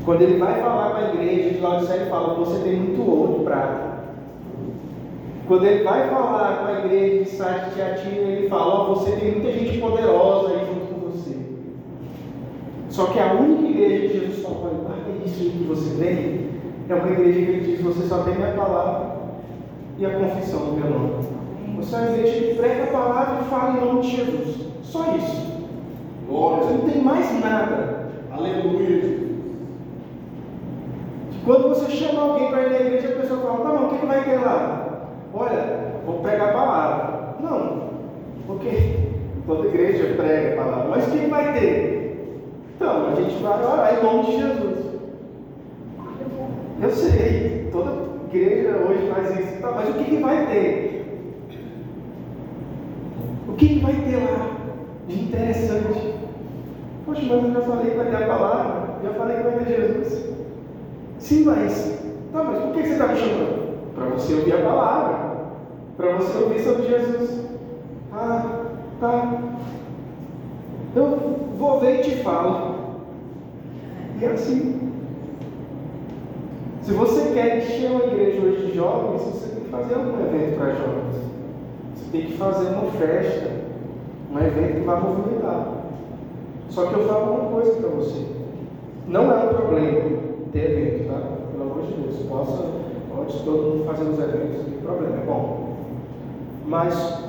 Quando ele vai falar para a igreja de Laodiceia, ele fala: você tem muito ouro e prata. Quando ele vai falar com a igreja de Sardes de Tiatira, ele fala: você tem muita gente poderosa aí junto com você. Só que a única igreja que Jesus fala: guarda isso aí que você tem, é uma igreja que ele diz: você só tem minha palavra e a confissão do meu nome. Você é uma igreja que prega a palavra e fala em nome de Jesus. Só isso. Glória. Você não tem mais nada. Aleluia, Jesus. Quando você chama alguém para ir na igreja, a pessoa fala: tá bom, o que vai ter lá? Olha, vou pregar a palavra. Não, porque toda igreja prega a palavra. Mas o que vai ter? Então, a gente vai orar em nome de Jesus. Eu sei, toda igreja hoje faz isso. Tá, mas o que vai ter? O que vai ter lá de interessante? Poxa, mas eu já falei que vai ter a palavra, já falei que vai ter Jesus. Sim, mas por que você está me chamando? Para você ouvir a palavra, para você ouvir sobre Jesus. Ah, tá. Eu vou ver e te falo. E é assim. Se você quer encher uma igreja hoje de jovens, você tem que fazer algum evento para jovens. Você tem que fazer uma festa, um evento que vai movimentar. Só que eu falo uma coisa para você: não é um problema ter evento, tá? Pelo amor de Deus, pode todo mundo fazer os eventos, não tem problema, é bom. Mas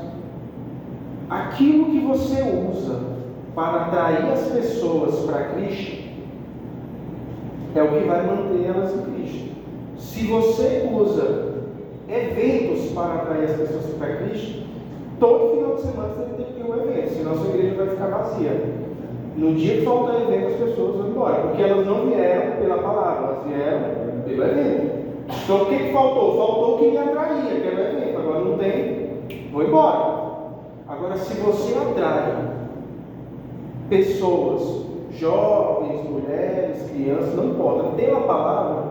aquilo que você usa para atrair as pessoas para Cristo é o que vai manter elas em Cristo. Se você usa eventos para atrair as pessoas para Cristo, todo final de semana você tem que ter um evento, senão a sua igreja vai ficar vazia. No dia que faltar evento, as pessoas vão embora, porque elas não vieram pela palavra, elas vieram pelo evento. Então o que faltou? Faltou o que me atraía, que era o evento. Agora não tem, vou embora. Agora, se você atrai pessoas, jovens, mulheres, crianças, não importa, pela palavra,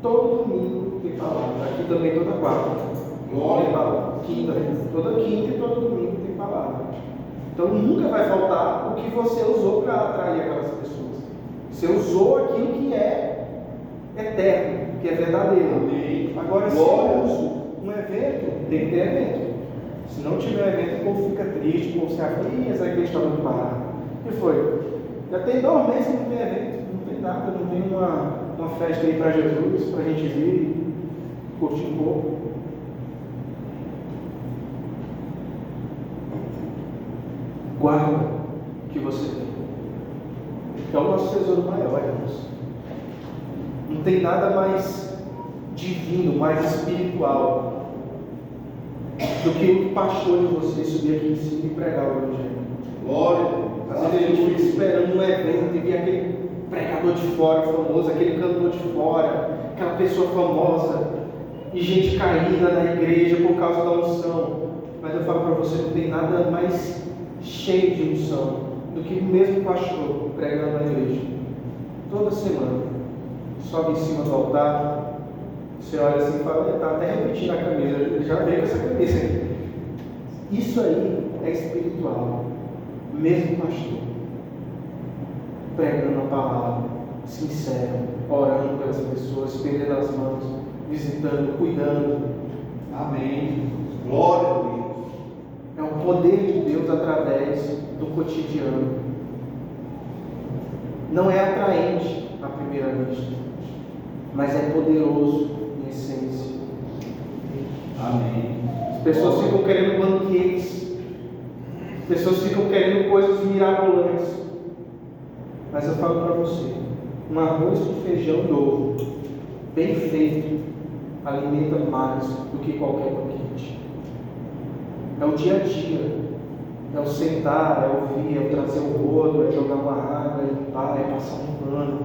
todo domingo tem palavra. Aqui também toda quarta. Glória. Tem palavra. Toda quinta e todo domingo tem palavra. Então nunca vai faltar o que você usou para atrair aquelas pessoas. Você usou aquilo que é eterno, que é verdadeiro. Agora, se eu uso um evento, tem que ter evento. Se não tiver evento, o povo fica triste, o povo se aflige, essa igreja está muito parada. O que foi? Já tem 2 meses que não tem evento, não tem nada, não tem uma festa aí para Jesus, para a gente vir e curtir um pouco. Guarda o que você tem. É o nosso tesouro maior, irmãos. Não tem nada mais divino, mais espiritual do que o pastor de vocês subir aqui em cima e pregar o Evangelho. Glória. Às vezes a gente fica esperando um evento e vê aquele pregador de fora famoso, aquele cantor de fora, aquela pessoa famosa, e gente caída na igreja por causa da unção. Mas eu falo para você, não tem nada mais cheio de unção do que o mesmo pastor pregando na igreja. Toda semana. Sobe em cima do altar, você olha assim e fala: está até repetindo a camisa, já veio com essa camisa aqui. Isso aí é espiritual. Mesmo pastor pregando a palavra, sincero, orando pelas pessoas, estendendo as mãos. visitando, cuidando. Amém. Glória a Deus. É o poder de Deus através do cotidiano. Não é atraente à primeira vista, mas é poderoso em essência. Amém. As pessoas ficam querendo banquetes, as pessoas ficam querendo coisas mirabolantes. Mas eu falo para você, um arroz com feijão e ovo, bem feito, alimenta mais do que qualquer banquete. É o dia a dia, é o sentar, é ouvir, é o trazer o rodo, é jogar uma água, é limpar, é passar um pano,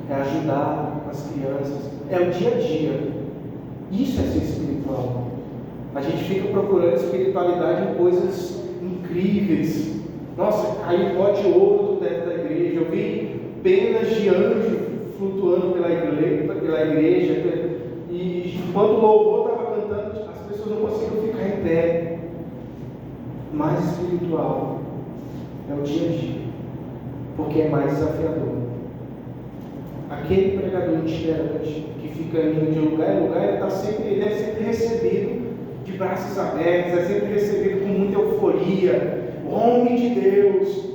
é ajudar as crianças, é o dia a dia. Isso é ser espiritual. A gente fica procurando espiritualidade em coisas incríveis. Nossa, caiu pó de ouro dentro da igreja, eu vi penas de anjo flutuando pela igreja, e enquanto o louvor estava cantando, as pessoas não conseguiam ficar em pé. Mais espiritual é o dia a dia, porque é mais desafiador. Aquele pregador itinerante que fica indo de lugar em lugar, ele é sempre recebido de braços abertos, é sempre recebido com muita euforia, homem de Deus.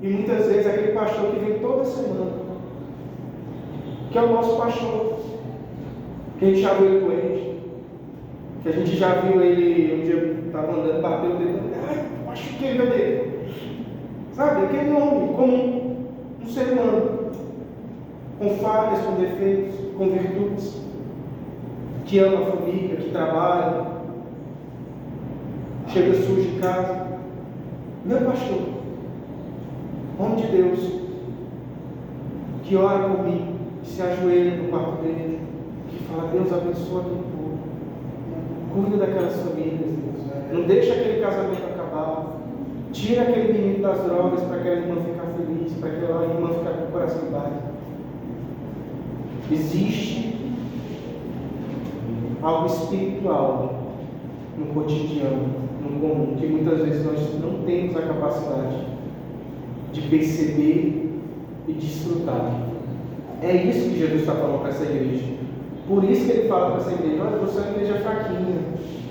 E muitas vezes aquele pastor que vem toda semana, que é o nosso pastor, que a gente já viu ele doente, que a gente já viu ele, um dia estava andando, bateu o dedo, acho que ele é dele. Sabe, aquele homem comum, um ser humano, com falhas, com defeitos, com virtudes, que ama a família, que trabalha, chega sujo em casa. Meu pastor, homem de Deus, que ora por mim, que se ajoelha no quarto dele, que fala: Deus abençoa aquele povo, cuida daquelas famílias, Deus. Não deixa aquele casamento acabar, tira aquele menino das drogas para aquela irmã ficar feliz, para aquela irmã ficar com o coração em paz. Existe algo espiritual no cotidiano, no comum, que muitas vezes nós não temos a capacidade de perceber e desfrutar. É isso que Jesus está falando para essa igreja. Por isso que ele fala para essa igreja: olha, você é uma igreja fraquinha,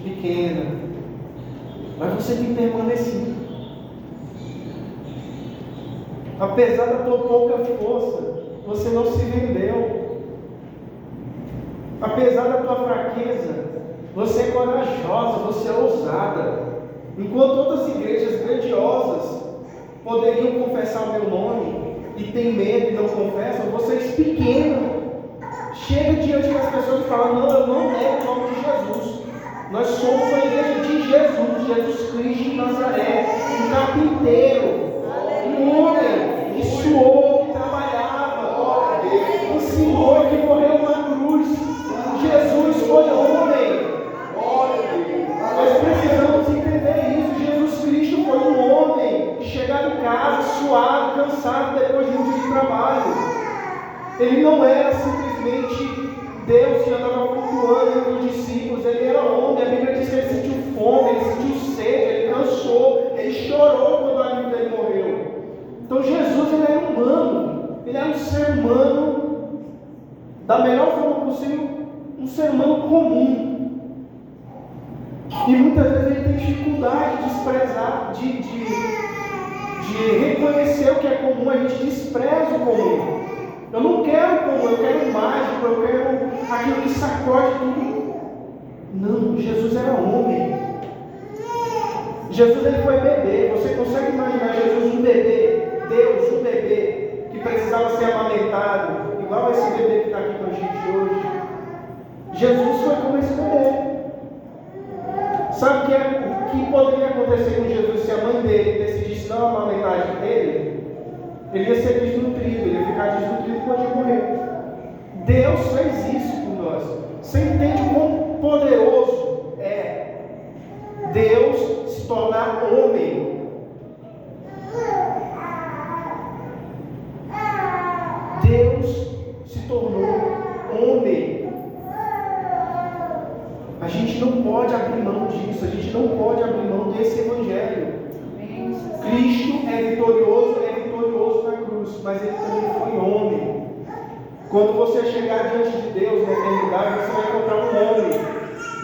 pequena, mas você tem que permanecer. Apesar da tua pouca força, você não se vendeu. Apesar da tua fraqueza, você é corajosa, você é ousada. Enquanto outras igrejas grandiosas poderiam confessar o meu nome e tem medo e não confessam, vocês pequenos chegam diante das pessoas e falam: não, eu não nego o nome de Jesus. Nós somos a igreja de Jesus, Jesus Cristo de Nazaré, um carpinteiro, um homem que suou, que trabalhava, um Senhor que morreu na cruz. Jesus foi homem. Nós precisamos entender isso. Jesus Cristo foi um homem que chegava em casa suado, cansado depois de um dia de trabalho. Ele não era simplesmente Deus que andava flutuando entre os discípulos. Ele era homem. A Bíblia diz que ele sentiu fome, ele sentiu sede, ele cansou, ele chorou quando a amigo dele morreu. Então Jesus, ele era humano, ele era um ser humano da melhor forma possível, um ser humano comum. E muitas vezes ele tem dificuldade de desprezar, de reconhecer o que é comum. A gente despreza o comum. Eu não quero o comum, eu quero o mágico, eu quero aquilo que sacode tudo. Não, Jesus era homem. Jesus, ele foi bebê. Você consegue imaginar Jesus um bebê? Deus, um bebê que precisava ser amamentado, igual esse bebê que está aqui com a gente hoje. Jesus foi como esse bebê. Sabe o que poderia acontecer com Jesus se a mãe dele decidisse não amamentar ele? Ele ia ser desnutrido, ele ia ficar desnutrido quando ia morrer. Deus fez isso por nós. Você entende o quão poderoso é Deus se tornar homem? Deus se tornou homem. A gente não pode abrir mão disso, a gente não pode abrir mão desse evangelho. Cristo é vitorioso na cruz, mas ele também foi homem. Quando você você chegar diante de Deus na eternidade, você vai encontrar um homem,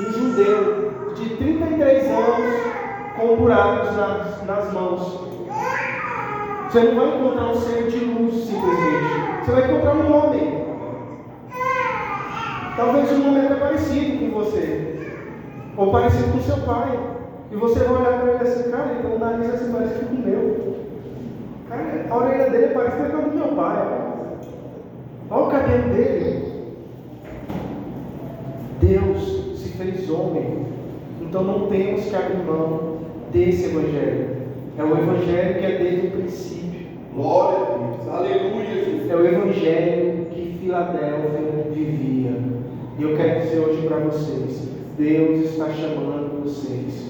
um judeu, de 33 anos, com buracos nas mãos. Você não vai encontrar um ser de luz, simplesmente. Você vai encontrar um homem. Talvez um homem até parecido com você, ou parecido com seu pai. E você vai olhar para ele assim, cara, então o nariz assim parecido com o meu. Cara, a orelha dele é parecida com a do meu pai. Olha o cabelo dele. Deus se fez homem. Então não temos que abrir mão desse evangelho. É o evangelho que é desde o princípio. Glória a Deus. Aleluia, Jesus. É o evangelho que Filadélfia vivia. E eu quero dizer hoje para vocês, Deus está chamando vocês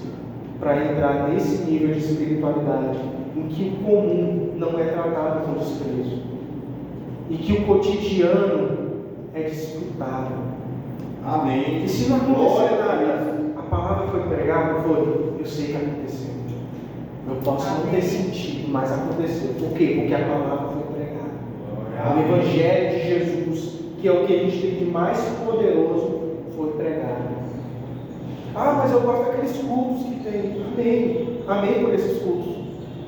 para entrar nesse nível de espiritualidade em que o comum não é tratado com desprezo e que o cotidiano é disputado. Amém. E se não acontecer nada, a palavra foi pregada, foi, eu sei que aconteceu. Eu posso não ter sentido, mas aconteceu. Por quê? Porque a palavra foi pregada. O evangelho de Jesus, que é o que a gente tem de mais poderoso, foi pregado. Ah, mas eu gosto daqueles cultos que tem. Amém. Amém por esses cultos.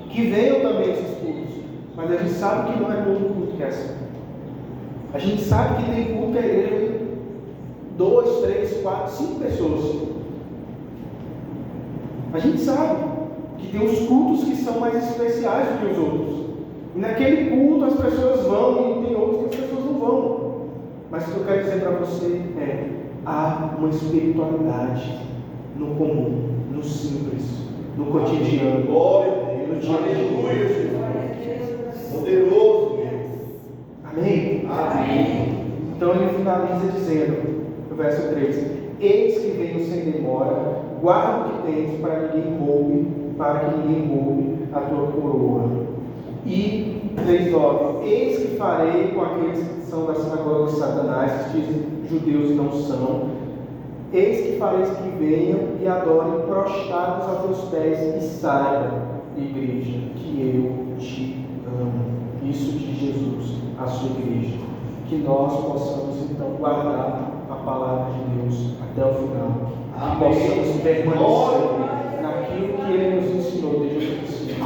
Que venham também esses cultos. Mas a gente sabe que não é todo culto que é assim. A gente sabe que tem culto que a igreja tem 2, 3, 4, 5 pessoas. A gente sabe que tem os cultos que são mais especiais do que os outros. E naquele culto as pessoas vão e tem outros que as pessoas não vão. Mas o que eu quero dizer para você é: há uma espiritualidade no comum, no simples, no cotidiano, Glória a Deus. no dia a Aleluia, dia. Jesus. Poderoso Deus. Amém? Amém. Então ele finaliza dizendo, no verso 3: eis que venho sem demora, guarda o que tens para que ninguém roube a tua coroa. E 3:9: eis que farei com aqueles que são da sinagoga de Satanás, que dizem judeus e não são. Eis que fareis que venham e adorem prostrados a teus pés, e saiba, igreja, que eu te amo. Isso de Jesus, a sua igreja. Que nós possamos então guardar a palavra de Deus até o final. Que possamos permanecer naquilo que Ele nos ensinou desde o princípio.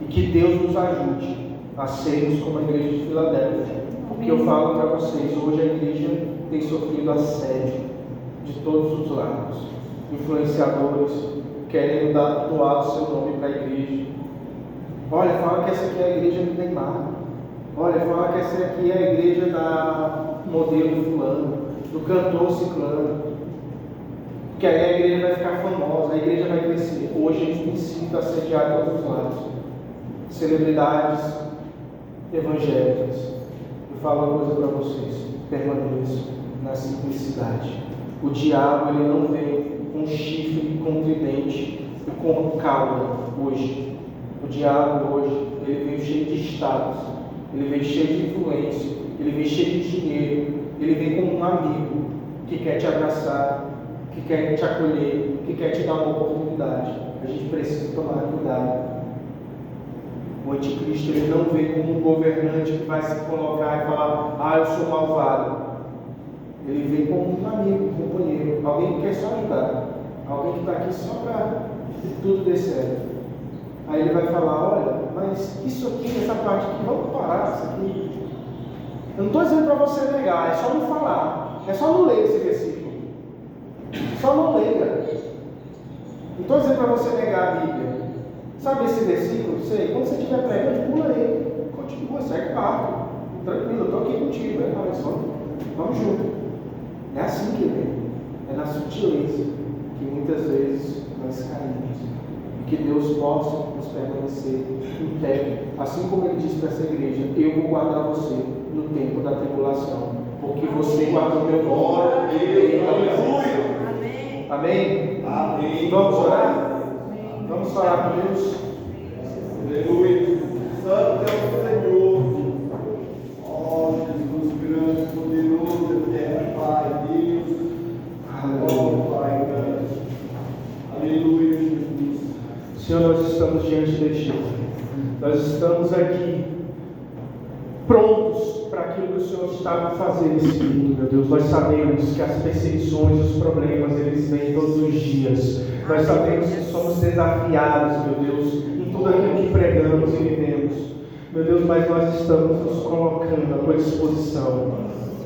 E que Deus nos ajude a sermos como a igreja de Filadélfia. Porque eu falo para vocês, hoje a igreja tem sofrido assédio de todos os lados. Influenciadores querendo doar o seu nome para a igreja. Olha, fala que essa aqui é a igreja do Neymar. Olha, fala que essa aqui é a igreja da modelo fulano, do cantor ciclano. Que aí a igreja vai ficar famosa, a igreja vai crescer. Hoje a gente tem sido assediado a todos os lados. Celebridades evangélicas. Eu falo uma coisa para vocês: permaneçam na simplicidade. O diabo, ele não vem com chifre, com tridente e com cauda hoje. O diabo hoje, ele vem cheio de status, ele vem cheio de influência, ele vem cheio de dinheiro, ele vem como um amigo que quer te abraçar, que quer te acolher, que quer te dar uma oportunidade. A gente precisa tomar cuidado. O anticristo, ele não vem como um governante que vai se colocar e falar: ah, eu sou malvado. Ele vem como um amigo, um companheiro, alguém que quer só ajudar, alguém que está aqui só para que tudo dê certo. Aí ele vai falar: olha, mas isso aqui, essa parte aqui, vamos parar isso aqui. Eu não estou dizendo para você negar, é só não falar, é só não ler esse versículo. Só não leia. Não estou dizendo para você negar a Bíblia. Sabe esse versículo? Sei, quando você estiver pregando, pula aí, continua, segue o barco, tranquilo, eu estou aqui contigo, vamos junto. É assim que vem, é na sutileza que muitas vezes nós caímos. Que Deus possa nos permanecer em pé, assim como Ele disse para essa igreja: eu vou guardar você no tempo da tribulação, porque você guardou meu nome. Amém? Amém. Vamos orar? Vamos falar com Deus. Aleluia. Santo é o Senhor. Ó Jesus grande, poderoso, eterno Pai, Deus. Ó Pai grande. Aleluia, Jesus. Senhor, nós estamos diante de Ti. Nós estamos aqui prontos para aquilo que o Senhor está a fazer nesse mundo, meu Deus. Nós sabemos que as perseguições, os problemas, eles vêm todos os dias. Nós sabemos que somos desafiados, meu Deus, em tudo aquilo que pregamos e vivemos. Meu Deus, mas nós estamos nos colocando à tua disposição.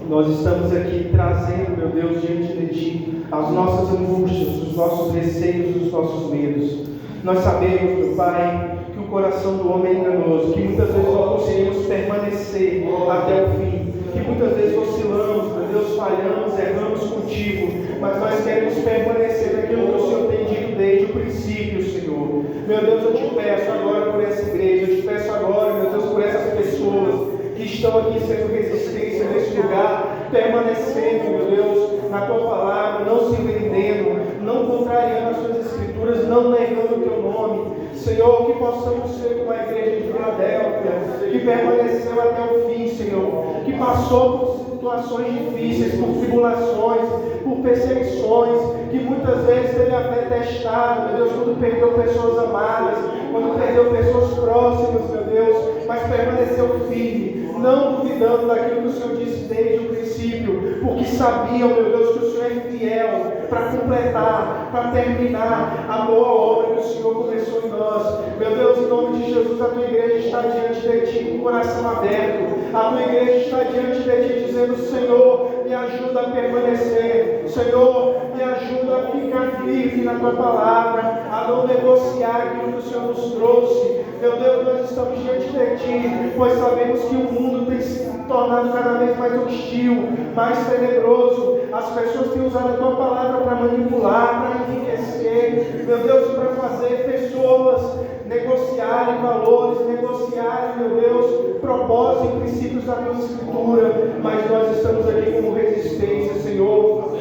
Nós estamos aqui trazendo, meu Deus, diante de Ti as nossas angústias, os nossos receios, os nossos medos. Nós sabemos, meu Pai, que o coração do homem é enganoso, que muitas vezes não conseguimos permanecer até o fim, que muitas vezes oscilamos, meu Deus, falhamos, erramos contigo, mas nós queremos permanecer naquilo que o Senhor tem dito desde o princípio, Senhor. Meu Deus, eu te peço agora por essa igreja, eu te peço agora, meu Deus, por essas pessoas que estão aqui sendo resistência nesse lugar, permanecendo, meu Deus, na tua palavra, não se vendendo, não contrariando as suas escrituras, não negando o teu nome. Senhor, que possamos ser como a igreja de Filadélfia, que permaneceu até o fim, Senhor, que passou por situações difíceis, por tribulações, por perseguições, que muitas vezes teve a fé testada, meu Deus, quando perdeu pessoas amadas, quando perdeu pessoas próximas, meu Deus, mas permaneceu firme, não duvidando daquilo que o Senhor disse desde o princípio, porque sabiam, meu Deus, que o Senhor é fiel para completar, para terminar a boa obra que o Senhor começou em nós. Meu Deus, em nome de Jesus, a tua igreja está diante de Ti com o coração aberto, a tua igreja está diante de Ti dizendo: Senhor, me ajuda a permanecer, Senhor, me ajuda a ficar firme na tua palavra, a não negociar aquilo que o Senhor nos trouxe. Meu Deus, nós estamos diante de Ti, pois sabemos que o mundo tem se tornado cada vez mais hostil, mais tenebroso. As pessoas têm usado a tua palavra para manipular, para enriquecer, meu Deus, para fazer pessoas negociarem valores, negociarem, meu Deus, propósitos e princípios da tua escritura, mas nós estamos aqui como resistência, Senhor.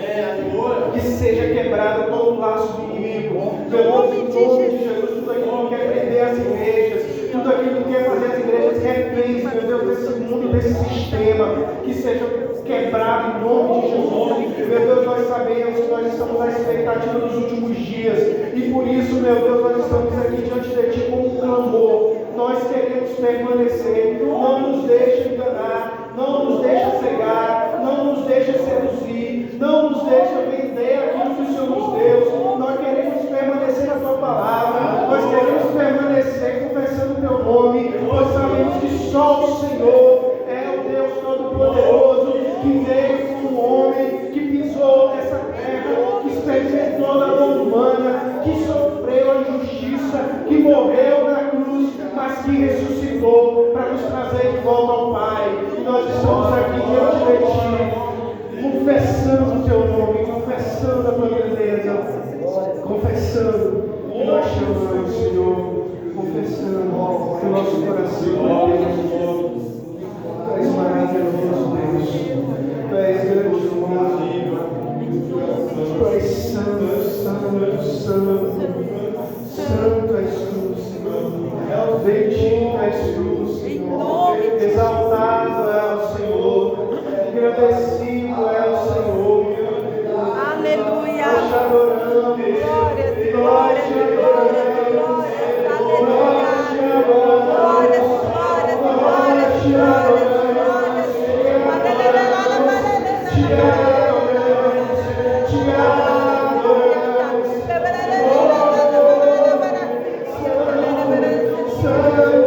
Que seja quebrado todo o laço do inimigo, meu Deus, em nome de Jesus. Tudo aquilo que quer prender as igrejas, tudo aquilo que quer fazer as igrejas reféns, meu Deus, desse mundo, desse sistema, que seja quebrado em nome de Jesus. Meu Deus, nós sabemos que nós estamos na expectativa dos últimos dias, e por isso, meu Deus, nós estamos aqui diante de Ti com um clamor. Nós queremos permanecer, não nos deixe enganar, não nos deixe cegar, não nos deixe seduzir, não nos deixe vender aquilo que o Senhor nos deu. Nós queremos permanecer na tua palavra, nós queremos permanecer confessando o teu nome, nós sabemos que só o Senhor é o Deus Todo-Poderoso, que veio como homem, que pisou nessa terra, que experimentou da dor humana, que sofreu a injustiça, que morreu na cruz, mas que ressuscitou para nos trazer de volta ao Pai. E nós estamos aqui diante de Ti, confessando o Teu nome, confessando a Tua grandeza, confessando que nós te amamos, Senhor, confessando que o nosso coração é Deus. Tu és maravilhoso, Deus. Tu és grandioso. Tu és santo, santo, santo. Santo és Tu, Senhor. Bendito és Tu, Senhor. Exaltado é o Senhor. Agradecido é o Senhor. Aleluia. Nós te adoramos. Glória, Nós glória, te glória, adoramos. glória. Nós te adoramos. Glória, glória, glória, Nós te glória. Santo,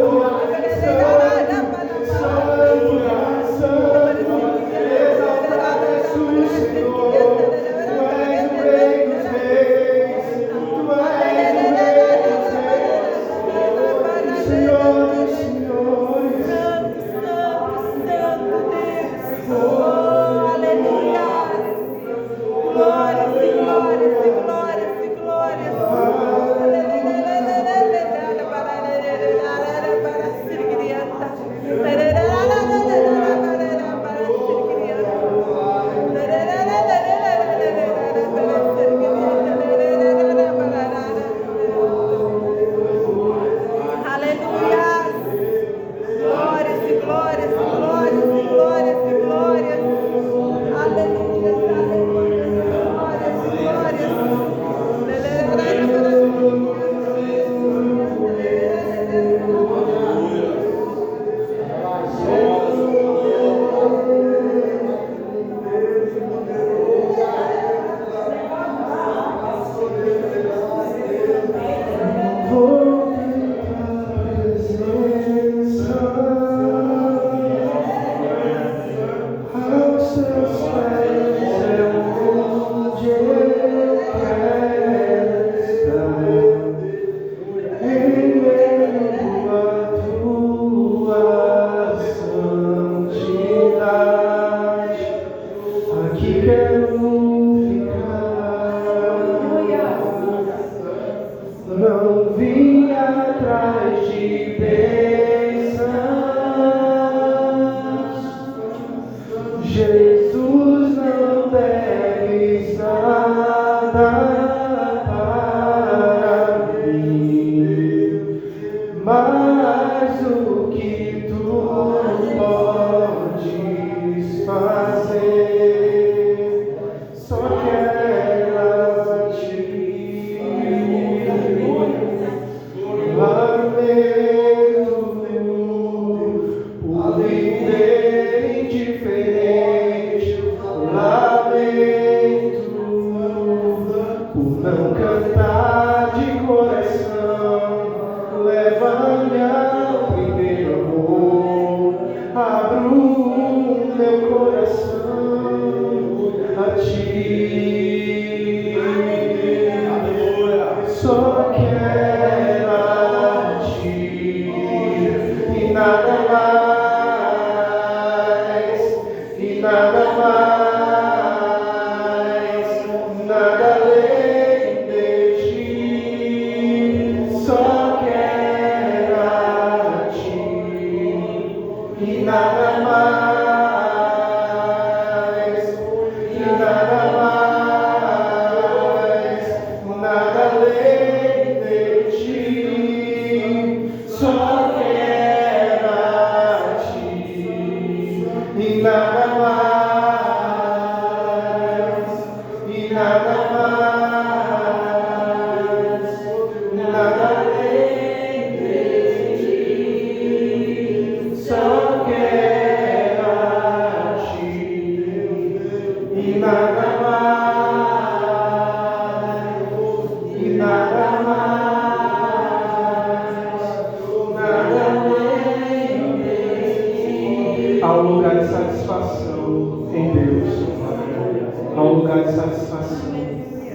lugar de satisfação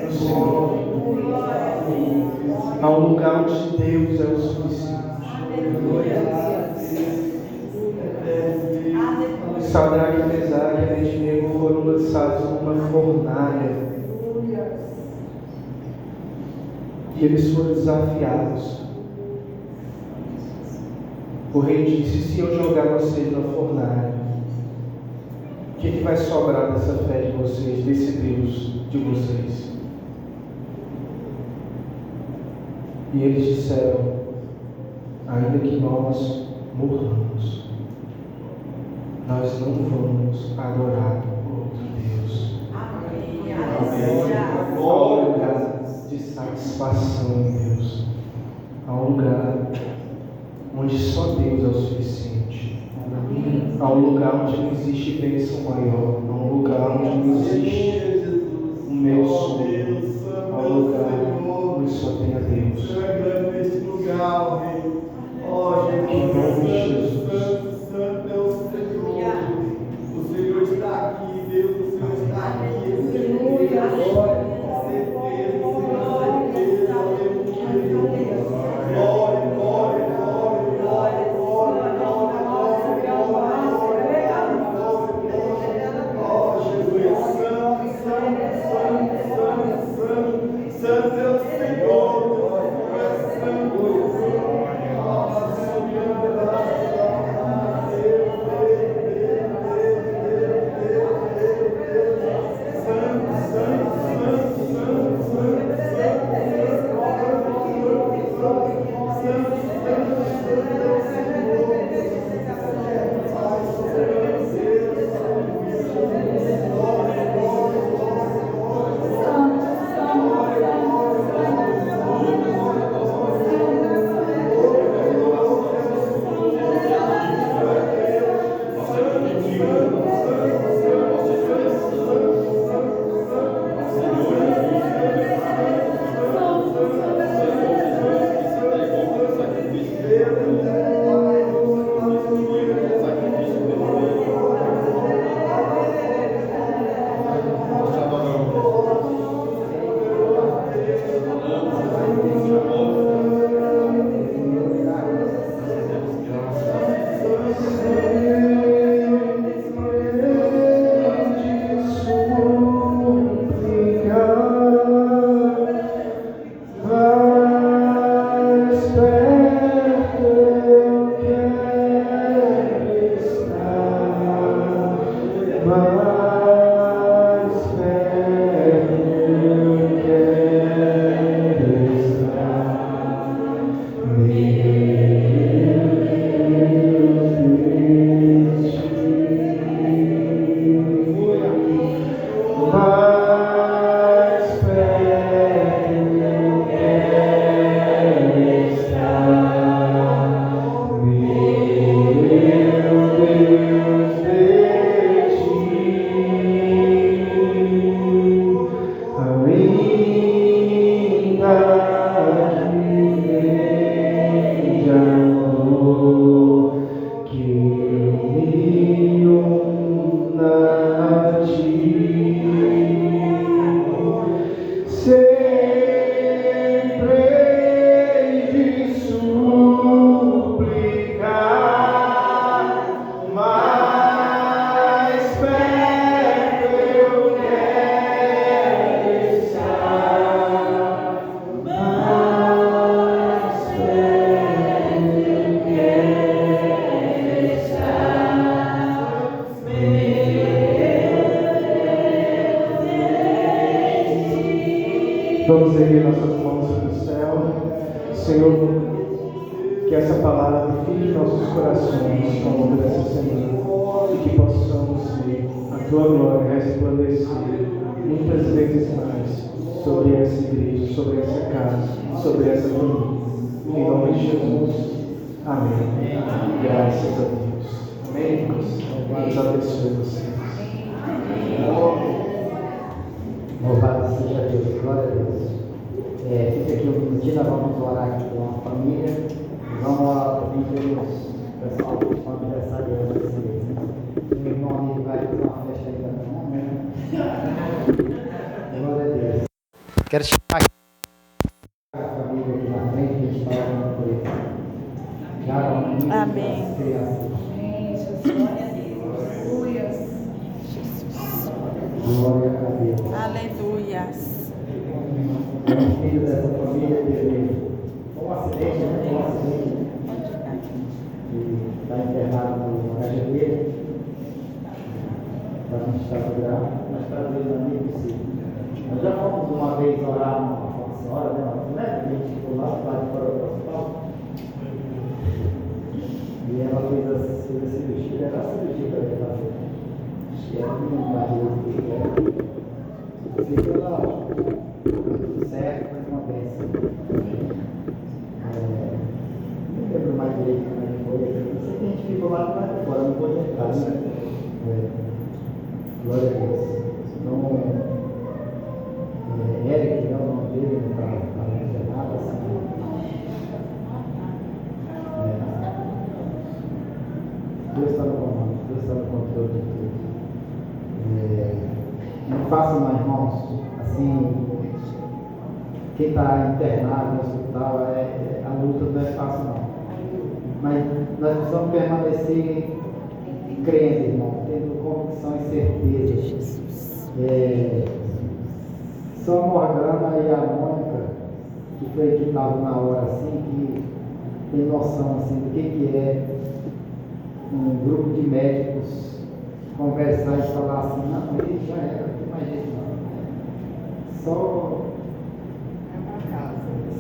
no Senhor. Há um lugar onde Deus é o suficiente. Sadraque, Mesaque e Abednego foram lançados numa fornalha. E eles foram desafiados. O rei disse: se eu jogar vocês na fornalha, o que vai sobrar dessa fé de vocês, desse Deus de vocês? E eles disseram: ainda que nós morramos, nós não vamos adorar outro Deus. Amém. Há um lugar de satisfação em Deus. Há um lugar onde só Deus é o suficiente. Há um lugar onde não existe bênção maior. Há um lugar onde não existe o meu sonho. Há um lugar onde só tem a Deus. Em nome de Jesus. O Senhor está aqui, Deus, o Senhor está aqui. Vamos erguer nossas mãos para o céu. Senhor, que essa palavra fique em nossos corações ao longo dessa semana e que possamos ver a Tua glória resplandecer muitas vezes mais sobre essa igreja, sobre essa casa, sobre essa família. Em nome de Jesus. Amém. Graças a Deus. Amém, irmãos? Deus abençoe vocês. Louvado seja Deus, glória a Deus. Fica aqui um minutinho, nós vamos orar aqui com a família. Vamos pedir pelos pessoal que estão aniversariando esse mês. O meu irmão vai fazer uma festa aí também, né? Quero chamar a família aqui na frente, que a gente está orando por eles. Já vamos. Amém. As crianças. Glória a Deus. Glória a Deus. Aleluias. O filho dessa família teve um acidente, né? Um acidente. E está internado no HGB. Para não estar grave, mas para Deus não é impossível. Nós já fomos uma vez orar uma senhora, né? A gente ficou lá fora do hospital. E ela fez a cirurgia, era a cirurgia para ele fazer. E ela não imagina o que era. Fica lá, tudo certo, foi uma bênção. Não lembro mais direito como é que foi. Eu sei que a gente ficou lá para fora, não pôde entrar, né? Glória a Deus. Então, Eric, que é o nome dele, não está nada assim. Deus está no comando, Deus está no controle de tudo. Não façam mais, irmãos, assim, quem está internado no hospital, a luta não é fácil não. Mas nós precisamos permanecer crendo, irmão, tendo convicção e certeza. Só a Morgana e a Mônica, que foi que estavam na hora assim, que tem noção assim, do que é um grupo de médicos conversar e falar assim, não, ele já era, não tem mais jeito não.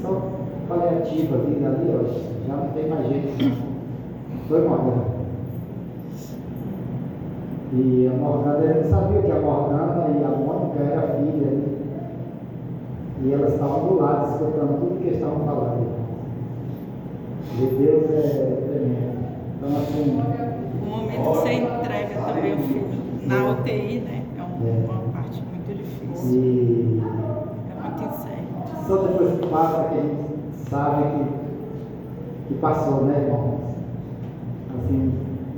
Só paliativa ali, ó, já não tem mais jeito não. Foi Morgana. E a Morgana, ele não sabia que a Morgana e a Mônica eram filhas, né? E elas estavam do lado, escutando tudo que eles estavam falando. E Deus é tremendo. Então, assim. O momento que você entrega também o filho na UTI, né? É uma parte muito difícil. E é muito incerto. Só depois que passa que a gente sabe que passou, né, irmão? Assim,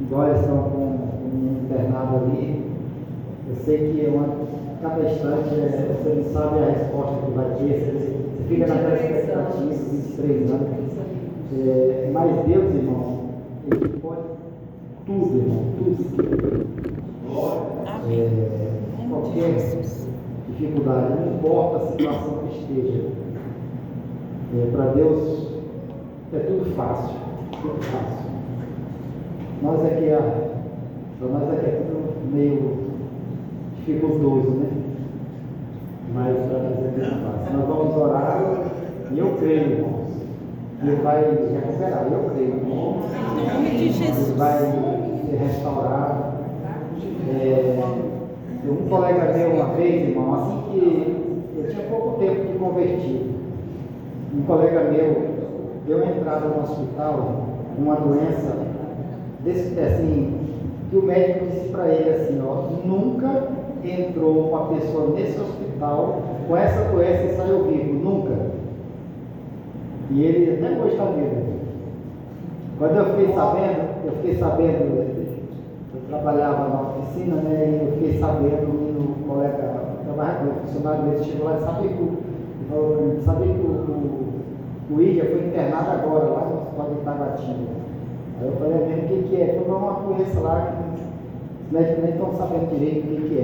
igual eles estão com um internado ali, eu sei que cada instante você não sabe a resposta que vai ter, você fica naquela expectativa, 23 anos. Mas Deus, irmão, Ele pode tudo, irmão, tudo. Qualquer dificuldade, não importa a situação que esteja. Para Deus é tudo fácil, tudo fácil. Para nós é que é tudo meio dificultoso, né? Mas para Deus é muito fácil. Nós vamos orar e eu creio, irmãos. Ele vai recuperar, eu creio. Em nome de Jesus. Ele vai ser restaurado. Um colega meu uma vez, irmão, assim que eu tinha pouco tempo de convertido. Um colega meu deu entrada no hospital com uma doença assim, que o médico disse para ele assim, ó, nunca entrou uma pessoa nesse hospital com essa doença e saiu vivo, nunca. E ele até hoje está vivo. Quando eu fiquei sabendo, eu trabalhava na oficina, né, e eu fiquei sabendo, o colega, o funcionário dele chegou lá e sabia que o Ida foi internado agora, lá no hospital de Itaguatinga. Aí eu falei mesmo, o que é? Ele falou, uma doença lá que os médicos nem estão sabendo direito o que é.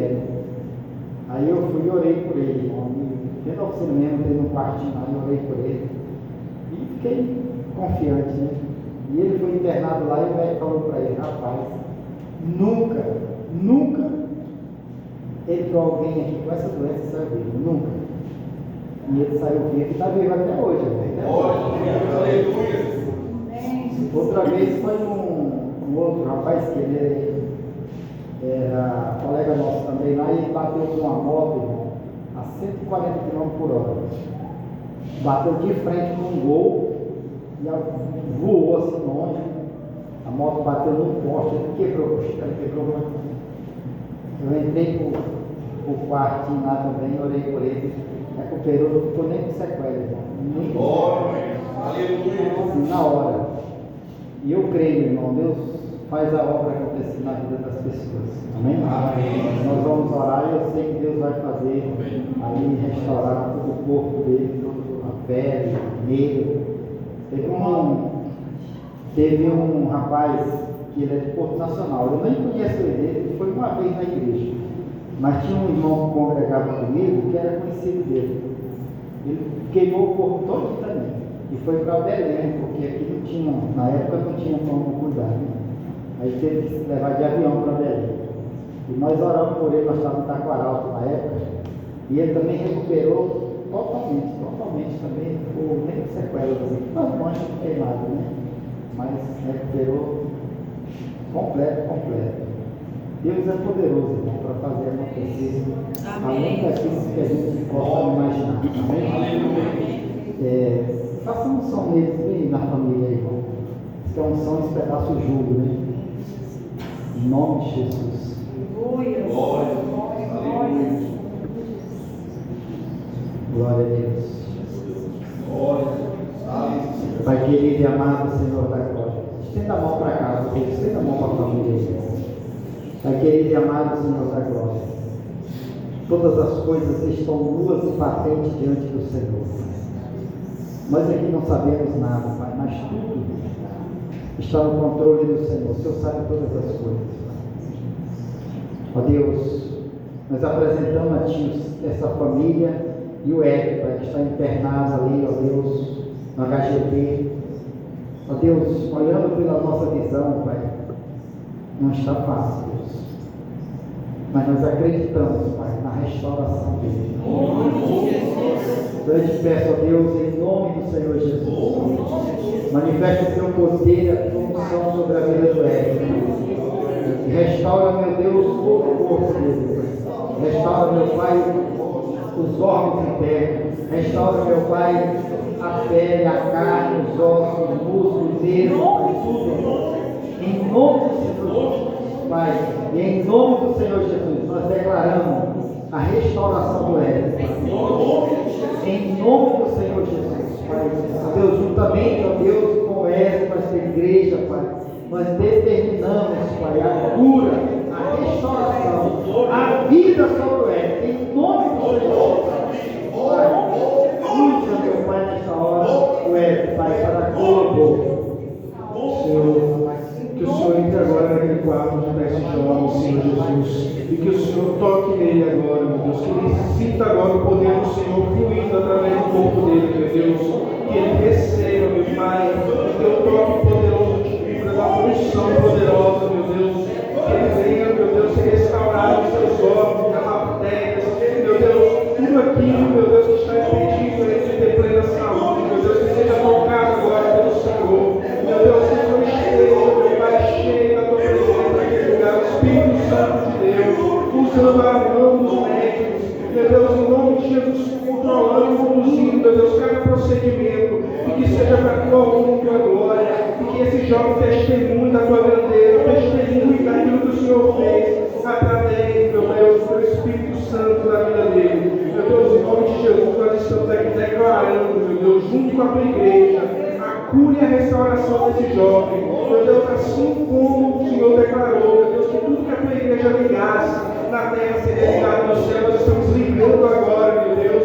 Aí eu fui e orei por ele, dentro da oficina mesmo, teve um quartinho lá, eu orei por ele. E fiquei confiante, né? E ele foi internado lá e o médico falou para ele, rapaz, nunca entrou alguém aqui com essa doença e saiu vivo, nunca. E ele saiu vivo e está vivo até hoje. Outra vez foi um outro rapaz que ele era colega nosso também lá e bateu com uma moto, irmão, a 140 km por hora. Bateu de frente num gol e voou assim longe. A moto bateu num poste, ele quebrou. Eu entrei pro quartinho lá também, orei por ele, recuperou, não ficou nem com sequela, irmão. Assim, na hora. E eu creio, irmão, Deus faz a obra acontecer na vida das pessoas. Amém? Nós vamos orar e eu sei que Deus vai fazer aí restaurar todo o corpo dele, toda a pele, o meio. Teve um rapaz que ele é de Porto Nacional, eu nem conheço ele foi uma vez na igreja, mas tinha um irmão que congregava comigo que era conhecido dele. Ele queimou o corpo todo também e foi para Belém, porque aqui não tinha, na época não tinha como cuidar, né? Aí teve que se levar de avião para Belém. E nós oramos por ele, nós estávamos em Taquaralto na época, e ele também recuperou totalmente também, ficou nem com sequelas, assim, umas manchas queimadas, né? Mas recuperou completo. Deus é poderoso, irmão, para fazer acontecer além daquilo que a gente possa imaginar. Amém? Faça um som neles bem na família, irmão. Isso é um som de pedaço de jugo, né? Em nome de Jesus. Glória a Deus. Pai querido e amado Senhor da glória, estenda a mão para cá, estenda a mão para a família. Pai querido e amado Senhor da glória, todas as coisas estão nuas e patentes diante do Senhor. Nós aqui não sabemos nada, Pai, mas tudo está no controle do Senhor. O Senhor sabe todas as coisas. Ó Deus, nós apresentamos a Ti essa família e o Érico, Pai, que está internado ali, ó Deus, no HGP. Ó Deus, olhando pela nossa visão, Pai, não está fácil, Deus. Mas nós acreditamos, Pai, na restauração dele. Eu te peço, ó Deus, em nome do Senhor Jesus, manifeste o teu poder e a tua unção sobre a vida do Érico. E restaura, meu Deus, todo o corpo dele. Restaura, meu Pai, os órgãos internos. Restaura, meu Pai, a pele, a carne, os ossos, os músculos, dedos, tudo. Em nome do Senhor Jesus, Pai, e em nome do Senhor Jesus, nós declaramos a restauração do Érico. Em nome do Senhor Jesus, Pai, ó Deus, juntamente, ó Deus, com o Érico, com esta igreja, Pai, nós determinamos, Pai, a cura, a restauração, a vida sobre o Érico, em nome do Senhor. Pai, cuida, meu Pai, nesta hora, o Érico, Pai, para a cura. Senhor, que o Senhor entre agora naquele quarto onde está esse jovem, Senhor Jesus, e que o Senhor toque nele agora, meu Deus, que ele sinta agora o poder do Senhor fluindo através do corpo dele, meu Deus, que ele receba, meu Pai, o teu toque poderoso de cura, da unção poderosa, meu Deus, que ele venha, meu Deus, se restaurar os seus órgãos, as artérias, meu Deus, tudo aquilo, meu Deus, que está impedindo ele de ter plena saúde, meu Deus, que seja tocado agora pelo Senhor, meu Deus, que o Senhor esteja, meu Pai, cheio da tua presença naquele lugar, o Espírito Santo de Deus, usando a mão dos médicos, meu Deus, em nome de Jesus, controlando e conduzindo, meu Deus, cada procedimento, e que seja para a tua honra e tua glória, e que esse jovem testemunhe da tua grandeza, testemunhe daquilo que o Senhor fez, através, meu Deus, do Espírito Santo da vida dele. Meu Deus, em nome de Jesus, nós estamos aqui declarando, meu Deus, junto com a tua igreja, a cura e a restauração desse jovem. Meu Deus, assim como o Senhor declarou, meu Deus, que tudo que a tua igreja ligasse na terra seria ligado no céu, nós estamos ligando agora, meu Deus,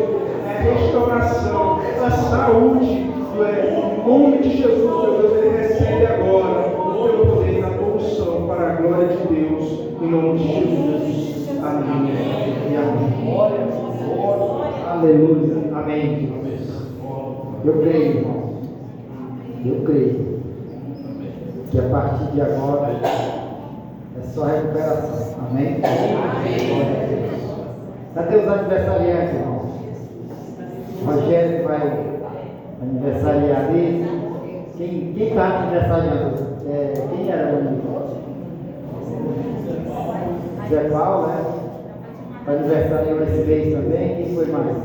a restauração, a saúde, em nome de Jesus, meu Deus, ele recebe agora o teu poder na tua unção para a glória de Deus, em nome de Jesus. Amém. E amém. Aleluia. Amém. Eu creio, irmão. Eu creio que a partir de agora é só recuperação. Amém? Amém. Cadê os aniversariantes, irmão? Rogério vai aniversariar ali. Quem está aniversariando? Quem era o aniversário? Zé Paulo, né? Vai aniversariar esse mês também. Quem foi mais?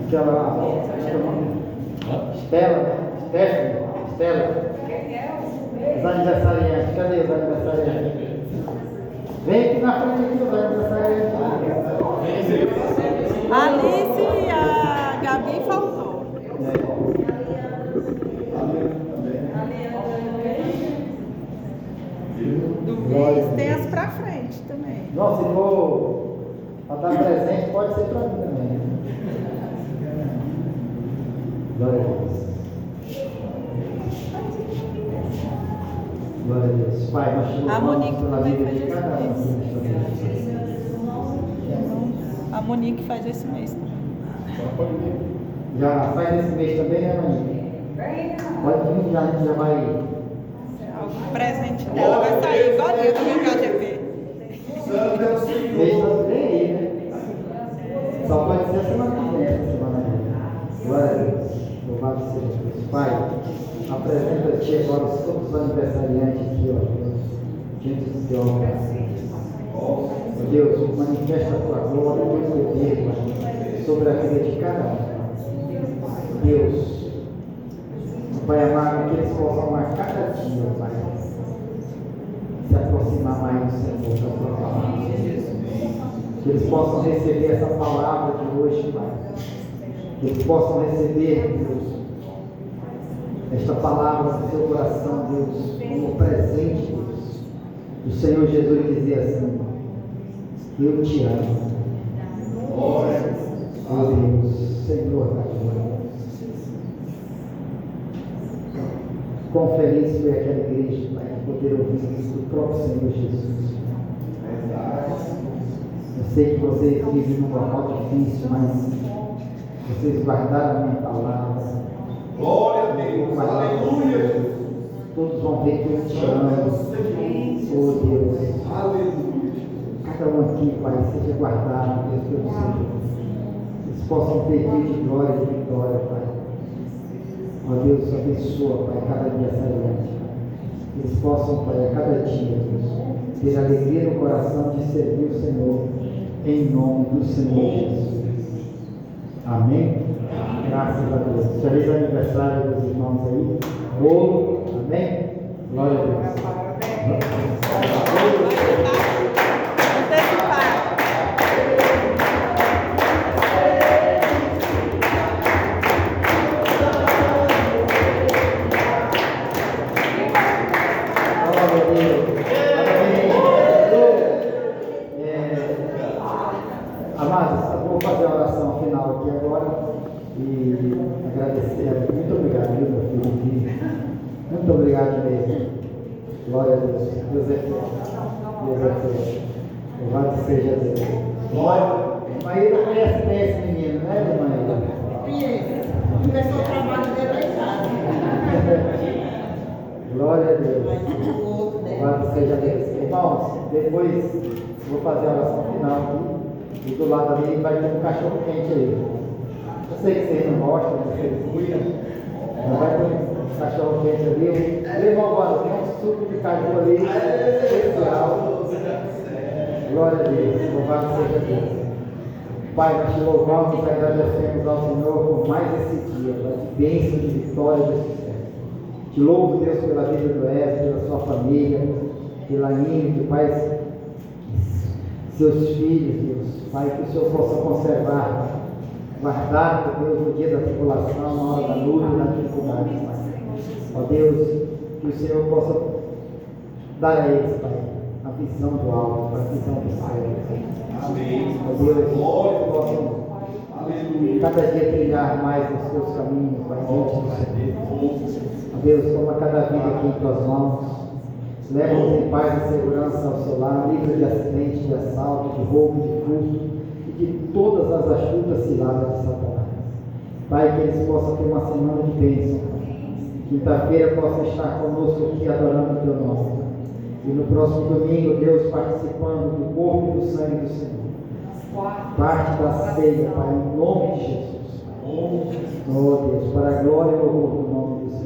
Aquela Estela, né? Estela. Os aniversariantes. Cadê os aniversariantes? Vem aqui na frente aqui, os aniversariantes. Alice e a Gabi faltou. Não, se for para estar presente, pode ser para mim também. Glória a Deus. Glória a Deus. Pai, nós te louvamos pela vida de cada um aqui nesta noite. A Monique faz esse mês. Já faz esse mês também, né, Monique? Pode vir, já, a gente já vai. O presente dela vai sair igual dia do meu KGP. Mês todo vem aí, né? Só pode ser a semana que vem, essa semana aí. Glória a Deus. Louvado seja Deus. Pai, apresenta-te agora todos os aniversariantes aqui, ó. Diante do teu altar. Deus, manifesta a tua glória e o teu poder, Pai, sobre a vida de cada um. Deus, Pai amado, que eles possam a cada dia, Pai, se aproximar mais do Senhor, da tua palavra. Que eles possam receber essa palavra de hoje, Pai. Que eles possam receber, Deus, esta palavra no seu coração, Deus, como presente, Deus. O Senhor Jesus dizia assim: eu te amo. Oh Deus, Senhor da glória. Quão feliz foi aquela igreja, Pai, de poder ouvir isso do próprio Senhor Jesus. Eu sei que vocês vivem num local difícil, mas vocês guardaram a minha palavra. Glória a Deus. Aleluia. Todos vão ver que eu te amo. Oh Deus. Aleluia. Cada um aqui, Pai, seja guardado, Deus, pelo Senhor. Eles possam pedir de glória e de vitória, Pai. Ó Deus, abençoa, Pai, cada dia aniversariante. Eles possam, Pai, a cada dia, Deus, ter alegria no coração de servir o Senhor, em nome do Senhor Jesus. Amém? Graças a Deus. Feliz aniversário dos irmãos aí. Bolo. Amém? Glória a Deus. Amados, eu vou fazer a oração final aqui agora e agradecer. Muito obrigado, meu filho. Muito obrigado mesmo. Glória a Deus. Deus é fiel. Deus é fiel. Louvado seja Deus. Glória. Maíra conhece bem esse menino, né, Maíra? Começou o trabalho dele lá em casa. Glória a Deus. Louvado seja Deus. Irmãos, depois vou fazer a oração final aqui. E do lado ali vai ter um cachorro quente aí. Eu sei que vocês não gostam, vocês cuidam. Mas vai ter um cachorro quente ali. Irmão, agora tem um suco de caju ali especial. Glória a Deus. Louvado seja Deus. Pai, nós te louvamos e agradecemos ao Senhor por mais esse dia, de bênção, de vitória, de sucesso. Te louvo, Deus, pela vida do Éder, pela sua família, pela Ingrid, Pai, seus filhos, Deus. Pai, que o Senhor possa conservar, guardar, Deus, no dia da tribulação, na hora da luta e da dificuldade, Pai. Ó Deus, que o Senhor possa dar a eles, Pai, a visão do alto, a visão do céu. Amém. Ó Deus, que possam cada dia trilhar mais os seus caminhos, Pai, diante do Senhor. Ó Deus, toma cada vida aqui em tuas mãos. Leva-nos em paz e segurança ao seu lar, livre de acidente, de assalto, de roubo, de furto e de todas as astutas ciladas de Satanás. Pai, que eles possam ter uma semana de bênção. Quinta-feira possa estar conosco aqui adorando o teu nome. E no próximo domingo, Deus, participando do corpo e do sangue do Senhor. Parte da ceia, Pai, em nome de Jesus. Oh Deus, para a glória e louvor do nome do Senhor.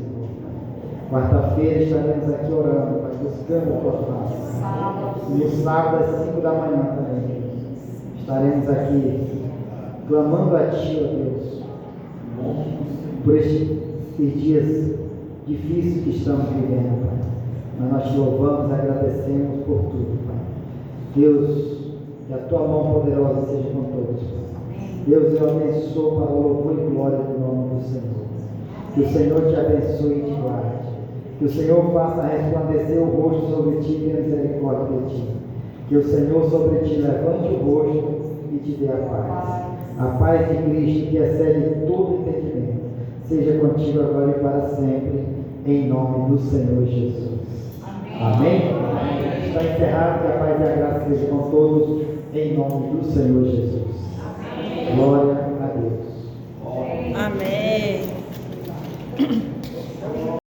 Quarta-feira estaremos aqui orando, Pai, buscando a tua face. E no sábado às 5 da manhã também estaremos aqui clamando a Ti, ó Deus, por estes dias difíceis que estamos vivendo, Pai. Mas nós te louvamos e agradecemos por tudo, Pai. Deus, que a tua mão poderosa seja com todos, Pai. Deus, eu abençoo para o louvor e glória do nome do Senhor. Que o Senhor te abençoe e te guarde. Que o Senhor faça resplandecer o rosto sobre ti e a misericórdia de ti. Que o Senhor sobre ti levante o rosto e te dê a paz. A paz de Cristo, que excede todo entendimento, seja contigo agora e para sempre, em nome do Senhor Jesus. Amém? Está encerrado, que a paz e a graça sejam com todos, em nome do Senhor Jesus. Glória